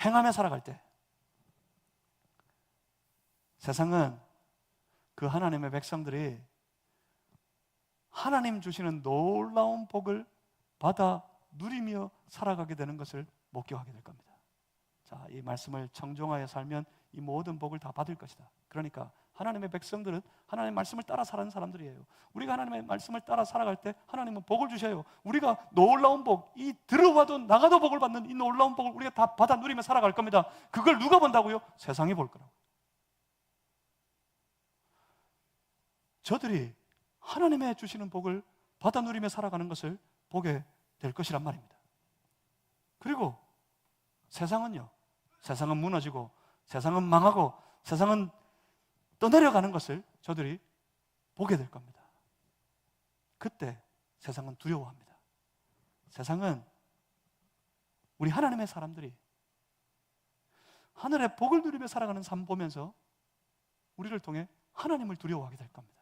행하며 살아갈 때 세상은 그 하나님의 백성들이 하나님 주시는 놀라운 복을 받아 누리며 살아가게 되는 것을 목격하게 될 겁니다. 자, 이 말씀을 청종하여 살면 이 모든 복을 다 받을 것이다. 그러니까 하나님의 백성들은 하나님의 말씀을 따라 살아가는 사람들이에요. 우리가 하나님의 말씀을 따라 살아갈 때 하나님은 복을 주셔요. 우리가 놀라운 복, 이 들어와도 나가도 복을 받는 이 놀라운 복을 우리가 다 받아 누리며 살아갈 겁니다. 그걸 누가 본다고요? 세상이 볼 거라고. 저들이 하나님의 주시는 복을 받아 누리며 살아가는 것을 보게 될 것이란 말입니다. 그리고 세상은요, 세상은 무너지고 세상은 망하고 세상은 떠내려가는 것을 저들이 보게 될 겁니다. 그때 세상은 두려워합니다. 세상은 우리 하나님의 사람들이 하늘의 복을 누리며 살아가는 삶 보면서 우리를 통해 하나님을 두려워하게 될 겁니다.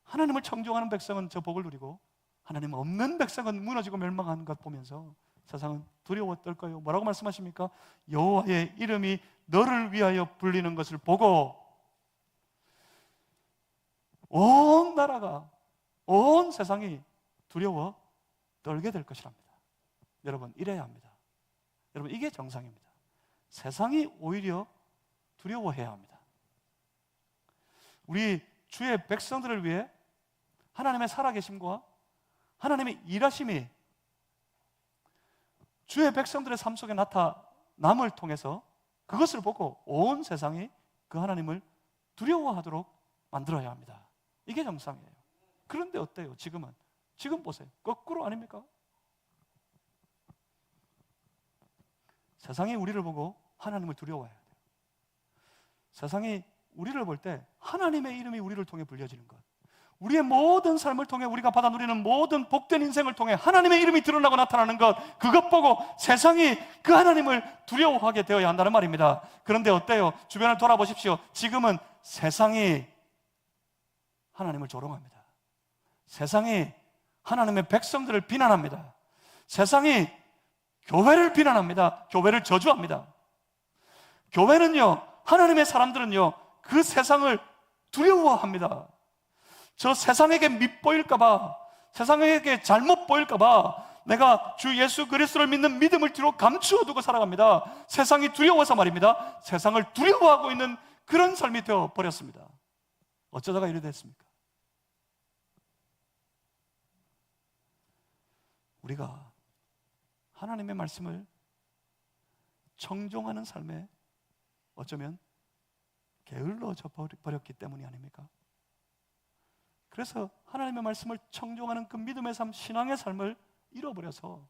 하나님을 청종하는 백성은 저 복을 누리고 하나님 없는 백성은 무너지고 멸망하는 것 보면서 세상은 두려워 떨 거예요. 뭐라고 말씀하십니까? 여호와의 이름이 너를 위하여 불리는 것을 보고 온 나라가, 온 세상이 두려워 떨게 될 것이랍니다. 여러분, 이래야 합니다. 여러분, 이게 정상입니다. 세상이 오히려 두려워해야 합니다. 우리 주의 백성들을 위해 하나님의 살아계심과 하나님의 일하심이 주의 백성들의 삶 속에 나타남을 통해서 그것을 보고 온 세상이 그 하나님을 두려워하도록 만들어야 합니다. 이게 정상이에요. 그런데 어때요? 지금은? 지금 보세요. 거꾸로 아닙니까? 세상이 우리를 보고 하나님을 두려워해야 돼요. 세상이 우리를 볼 때 하나님의 이름이 우리를 통해 불려지는 것, 우리의 모든 삶을 통해 우리가 받아 누리는 모든 복된 인생을 통해 하나님의 이름이 드러나고 나타나는 것, 그것 보고 세상이 그 하나님을 두려워하게 되어야 한다는 말입니다. 그런데 어때요? 주변을 돌아보십시오. 지금은 세상이 하나님을 조롱합니다. 세상이 하나님의 백성들을 비난합니다. 세상이 교회를 비난합니다. 교회를 저주합니다. 교회는요, 하나님의 사람들은요, 그 세상을 두려워합니다. 저 세상에게 밉보일까봐, 세상에게 잘못 보일까봐 내가 주 예수 그리스도를 믿는 믿음을 뒤로 감추어 두고 살아갑니다. 세상이 두려워서 말입니다. 세상을 두려워하고 있는 그런 삶이 되어 버렸습니다. 어쩌다가 이래 됐습니까? 우리가 하나님의 말씀을 청종하는 삶에 어쩌면 게을러져 버렸기 때문이 아닙니까? 그래서 하나님의 말씀을 청종하는 그 믿음의 삶, 신앙의 삶을 잃어버려서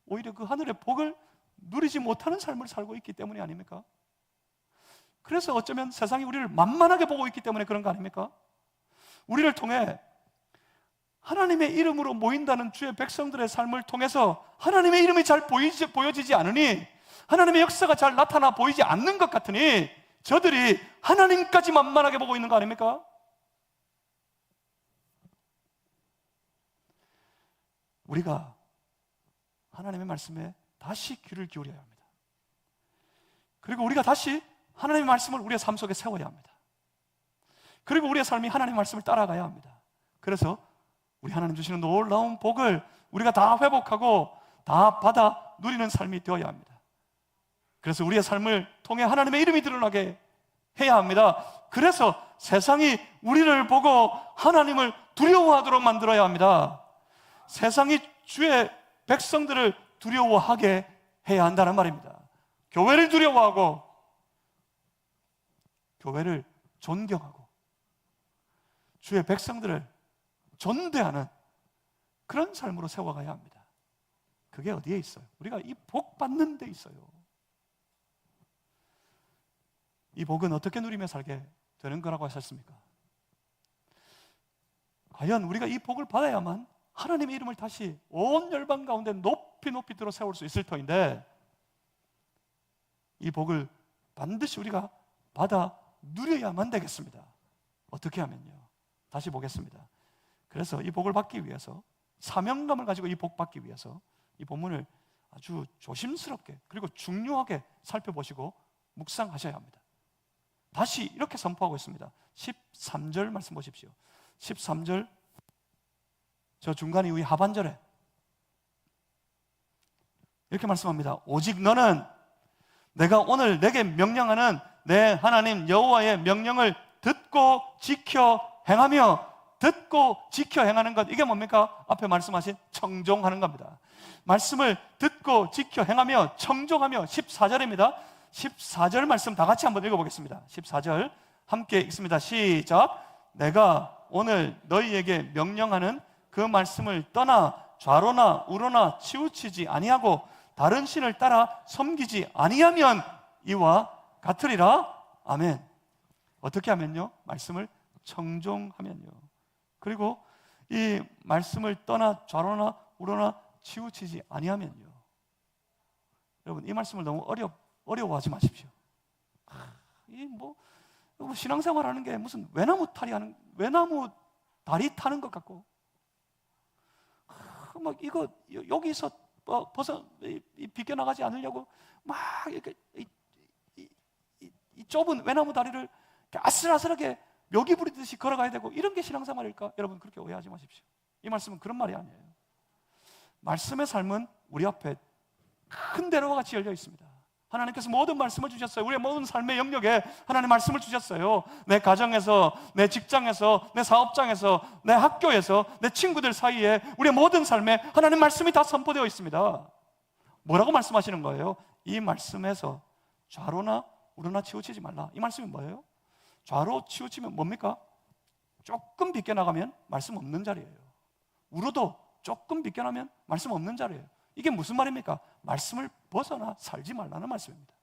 오히려 그 하늘의 복을 누리지 못하는 삶을 살고 있기 때문이 아닙니까? 그래서 어쩌면 세상이 우리를 만만하게 보고 있기 때문에 그런 거 아닙니까? 우리를 통해 하나님의 이름으로 모인다는 주의 백성들의 삶을 통해서 하나님의 이름이 잘 보여지지 않으니, 하나님의 역사가 잘 나타나 보이지 않는 것 같으니 저들이 하나님까지 만만하게 보고 있는 거 아닙니까? 우리가 하나님의 말씀에 다시 귀를 기울여야 합니다. 그리고 우리가 다시 하나님의 말씀을 우리의 삶 속에 세워야 합니다. 그리고 우리의 삶이 하나님의 말씀을 따라가야 합니다. 그래서 우리 하나님 주시는 놀라운 복을 우리가 다 회복하고 다 받아 누리는 삶이 되어야 합니다. 그래서 우리의 삶을 통해 하나님의 이름이 드러나게 해야 합니다. 그래서 세상이 우리를 보고 하나님을 두려워하도록 만들어야 합니다. 세상이 주의 백성들을 두려워하게 해야 한다는 말입니다. 교회를 두려워하고 교회를 존경하고 주의 백성들을 존대하는 그런 삶으로 세워가야 합니다. 그게 어디에 있어요? 우리가 이 복 받는 데 있어요. 이 복은 어떻게 누리며 살게 되는 거라고 하셨습니까? 과연 우리가 이 복을 받아야만 하나님의 이름을 다시 온 열방 가운데 높이 높이 들어 세울 수 있을 터인데, 이 복을 반드시 우리가 받아 누려야만 되겠습니다. 어떻게 하면요? 다시 보겠습니다. 그래서 이 복을 받기 위해서, 사명감을 가지고 이 복 받기 위해서 이 본문을 아주 조심스럽게 그리고 중요하게 살펴보시고 묵상하셔야 합니다. 다시 이렇게 선포하고 있습니다. 13절 말씀 보십시오. 13절 저 중간 이후의 하반절에 이렇게 말씀합니다. 오직 너는 내가 오늘 내게 명령하는 내 하나님 여호와의 명령을 듣고 지켜 행하며, 듣고 지켜 행하는 것, 이게 뭡니까? 앞에 말씀하신 청종하는 겁니다. 말씀을 듣고 지켜 행하며 청종하며, 14절입니다. 14절 말씀 다 같이 한번 읽어보겠습니다. 14절 함께 읽습니다. 시작. 내가 오늘 너희에게 명령하는 그 말씀을 떠나 좌로나 우로나 치우치지 아니하고 다른 신을 따라 섬기지 아니하면 이와 같으리라. 아멘. 어떻게 하면요? 말씀을 청종하면요. 그리고 이 말씀을 떠나 좌로나 우로나 치우치지 아니하면요. 여러분, 이 말씀을 너무 어려워하지 마십시오. 신앙생활 하는 게 무슨 외나무 다리 타는 것 같고, 막 이거 여기서 비껴나가지 않으려고 막 이렇게 이 좁은 외나무 다리를 이렇게 아슬아슬하게 묘기 부리듯이 걸어가야 되고, 이런 게 신앙생활일까? 여러분, 그렇게 오해하지 마십시오. 이 말씀은 그런 말이 아니에요. 말씀의 삶은 우리 앞에 큰 대로와 같이 열려 있습니다. 하나님께서 모든 말씀을 주셨어요. 우리의 모든 삶의 영역에 하나님 말씀을 주셨어요. 내 가정에서, 내 직장에서, 내 사업장에서, 내 학교에서, 내 친구들 사이에 우리의 모든 삶에 하나님 말씀이 다 선포되어 있습니다. 뭐라고 말씀하시는 거예요? 이 말씀에서 좌로나 우로나 치우치지 말라. 이 말씀이 뭐예요? 좌로 치우치면 뭡니까? 조금 비껴나가면 말씀 없는 자리예요. 우로도 조금 비껴나면 말씀 없는 자리예요. 이게 무슨 말입니까? 말씀을 벗어나 살지 말라는 말씀입니다.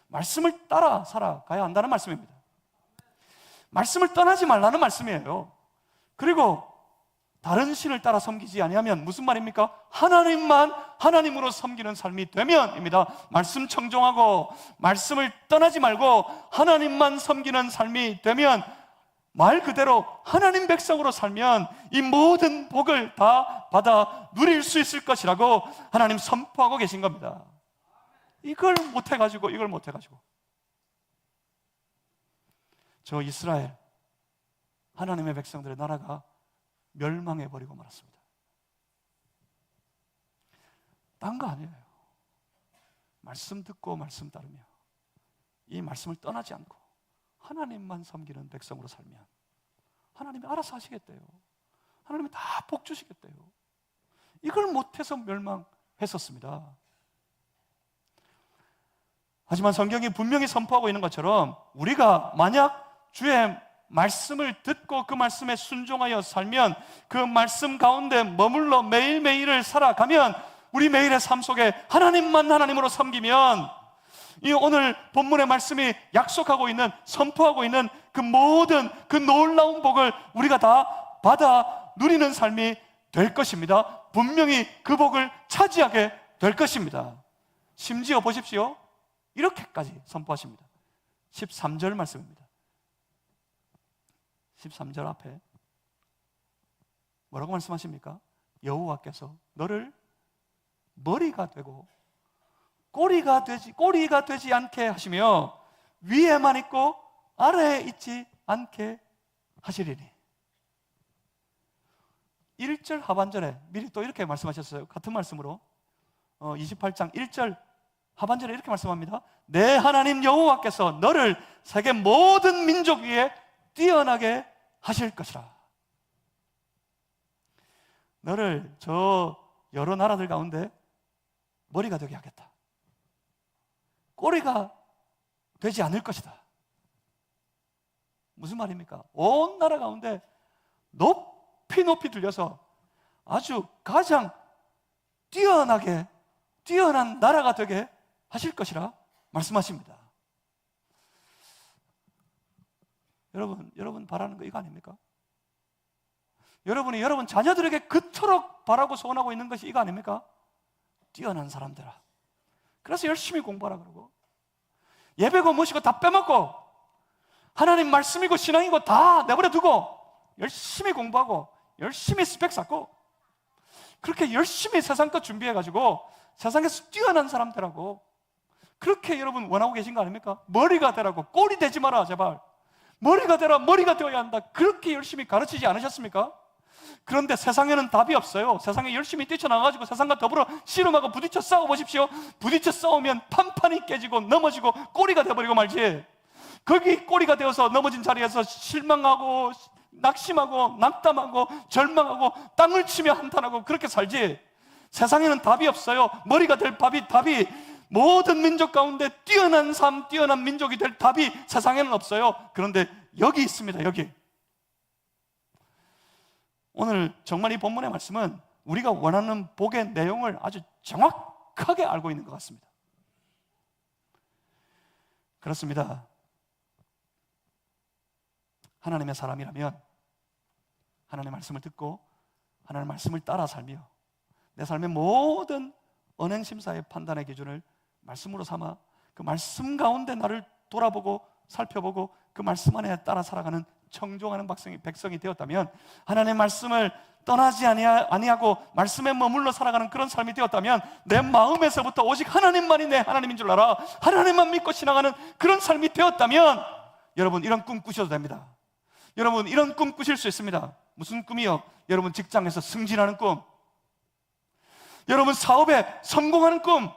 말씀을 따라 살아가야 한다는 말씀입니다. 말씀을 떠나지 말라는 말씀이에요. 그리고 다른 신을 따라 섬기지 아니하면 무슨 말입니까? 하나님만 하나님으로 섬기는 삶이 되면입니다. 말씀 청종하고 말씀을 떠나지 말고 하나님만 섬기는 삶이 되면, 말 그대로 하나님 백성으로 살면 이 모든 복을 다 받아 누릴 수 있을 것이라고 하나님 선포하고 계신 겁니다. 이걸 못해가지고 저 이스라엘 하나님의 백성들의 나라가 멸망해버리고 말았습니다. 딴 거 아니에요. 말씀 듣고 말씀 따르며 이 말씀을 떠나지 않고 하나님만 섬기는 백성으로 살면 하나님이 알아서 하시겠대요. 하나님이 다 복 주시겠대요. 이걸 못해서 멸망했었습니다. 하지만 성경이 분명히 선포하고 있는 것처럼 우리가 만약 주의 말씀을 듣고 그 말씀에 순종하여 살면, 그 말씀 가운데 머물러 매일매일을 살아가면, 우리 매일의 삶 속에 하나님만 하나님으로 섬기면 이 오늘 본문의 말씀이 약속하고 있는, 선포하고 있는 그 모든 그 놀라운 복을 우리가 다 받아 누리는 삶이 될 것입니다. 분명히 그 복을 차지하게 될 것입니다. 심지어 보십시오, 이렇게까지 선포하십니다. 13절 말씀입니다. 13절 앞에 뭐라고 말씀하십니까? 여호와께서 너를 머리가 되고 꼬리가 되지 않게 하시며 위에만 있고 아래에 있지 않게 하시리니. 1절 하반절에 미리 또 이렇게 말씀하셨어요. 같은 말씀으로 28장 1절 하반절에 이렇게 말씀합니다. 내 하나님 여호와께서 너를 세계 모든 민족 위에 뛰어나게 하실 것이라. 너를 저 여러 나라들 가운데 머리가 되게 하겠다. 꼬리가 되지 않을 것이다. 무슨 말입니까? 온 나라 가운데 높이 들려서 아주 가장 뛰어난 나라가 되게 하실 것이라 말씀하십니다. 여러분 바라는 거 이거 아닙니까? 여러분이 여러분 자녀들에게 그토록 바라고 소원하고 있는 것이 이거 아닙니까? 뛰어난 사람들아. 그래서 열심히 공부하라 그러고, 예배고 무엇이고 다 빼먹고 하나님 말씀이고 신앙이고 다 내버려 두고 열심히 공부하고 열심히 스펙 쌓고 그렇게 열심히 세상 것 준비해가지고 세상에서 뛰어난 사람들하고 그렇게 여러분 원하고 계신 거 아닙니까? 머리가 되라고. 꼬리 되지 마라 제발. 머리가 되라, 머리가 되어야 한다. 그렇게 열심히 가르치지 않으셨습니까? 그런데 세상에는 답이 없어요. 세상에 열심히 뛰쳐나가가지고 세상과 더불어 씨름하고 부딪혀 싸워보십시오. 부딪혀 싸우면 판판이 깨지고 넘어지고 꼬리가 되어버리고 말지. 거기 꼬리가 되어서 넘어진 자리에서 실망하고 낙심하고 낙담하고 절망하고 땅을 치며 한탄하고 그렇게 살지. 세상에는 답이 없어요. 머리가 될 답이 모든 민족 가운데 뛰어난 삶, 뛰어난 민족이 될 답이 세상에는 없어요. 그런데 여기 있습니다. 여기. 오늘 정말 이 본문의 말씀은 우리가 원하는 복의 내용을 아주 정확하게 알고 있는 것 같습니다. 그렇습니다. 하나님의 사람이라면 하나님의 말씀을 듣고 하나님의 말씀을 따라 살며 내 삶의 모든 언행심사의 판단의 기준을 말씀으로 삼아 그 말씀 가운데 나를 돌아보고 살펴보고 그 말씀 안에 따라 살아가는 청종하는 백성이 되었다면, 하나님의 말씀을 떠나지 아니하고 말씀에 머물러 살아가는 그런 삶이 되었다면, 내 마음에서부터 오직 하나님만이 내 하나님인 줄 알아 하나님만 믿고 지나가는 그런 삶이 되었다면, 여러분 이런 꿈 꾸셔도 됩니다. 여러분 이런 꿈 꾸실 수 있습니다. 무슨 꿈이요? 여러분 직장에서 승진하는 꿈, 여러분 사업에 성공하는 꿈,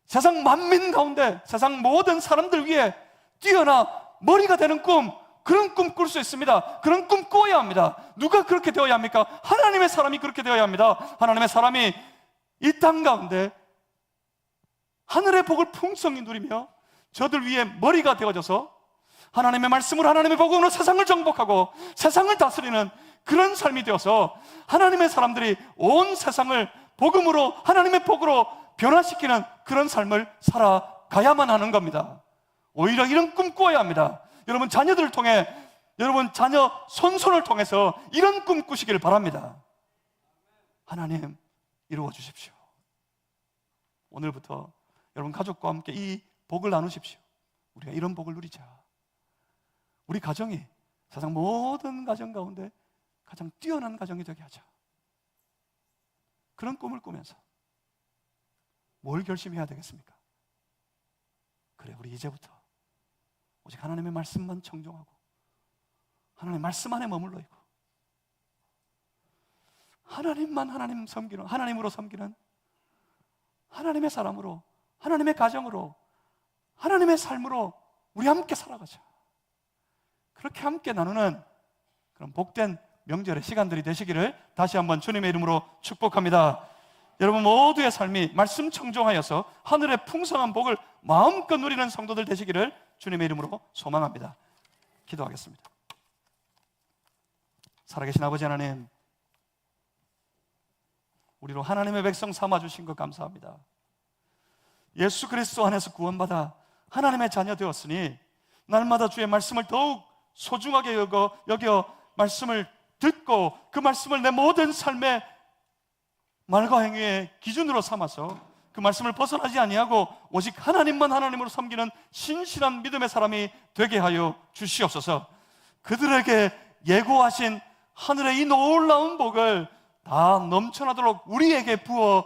세상 만민 가운데 세상 모든 사람들 위에 뛰어나 머리가 되는 꿈, 그런 꿈 꿀 수 있습니다. 그런 꿈 꾸어야 합니다. 누가 그렇게 되어야 합니까? 하나님의 사람이 그렇게 되어야 합니다. 하나님의 사람이 이 땅 가운데 하늘의 복을 풍성히 누리며 저들 위에 머리가 되어져서 하나님의 말씀으로 하나님의 복음으로 세상을 정복하고 세상을 다스리는 그런 삶이 되어서 하나님의 사람들이 온 세상을 복음으로 하나님의 복으로 변화시키는 그런 삶을 살아가야만 하는 겁니다. 오히려 이런 꿈 꾸어야 합니다. 여러분 자녀들을 통해, 여러분 자녀 손손을 통해서 이런 꿈 꾸시기를 바랍니다. 하나님 이루어 주십시오. 오늘부터 여러분 가족과 함께 이 복을 나누십시오. 우리가 이런 복을 누리자. 우리 가정이 세상 모든 가정 가운데 가장 뛰어난 가정이 되게 하자. 그런 꿈을 꾸면서 뭘 결심해야 되겠습니까? 그래, 우리 이제부터 오직 하나님의 말씀만 청종하고 하나님의 말씀 안에 머물러 있고 하나님만 하나님 섬기는, 하나님으로 섬기는 하나님의 사람으로, 하나님의 가정으로, 하나님의 삶으로 우리 함께 살아가자. 그렇게 함께 나누는 그런 복된 명절의 시간들이 되시기를 다시 한번 주님의 이름으로 축복합니다. 여러분 모두의 삶이 말씀 청종하여서 하늘의 풍성한 복을 마음껏 누리는 성도들 되시기를 주님의 이름으로 소망합니다. 기도하겠습니다. 살아계신 아버지 하나님, 우리로 하나님의 백성 삼아주신 것 감사합니다. 예수 그리스도 안에서 구원받아 하나님의 자녀 되었으니 날마다 주의 말씀을 더욱 소중하게 여겨 말씀을 듣고 그 말씀을 내 모든 삶의 말과 행위의 기준으로 삼아서 그 말씀을 벗어나지 아니하고 오직 하나님만 하나님으로 섬기는 신실한 믿음의 사람이 되게 하여 주시옵소서. 그들에게 예고하신 하늘의 이 놀라운 복을 다 넘쳐나도록 우리에게 부어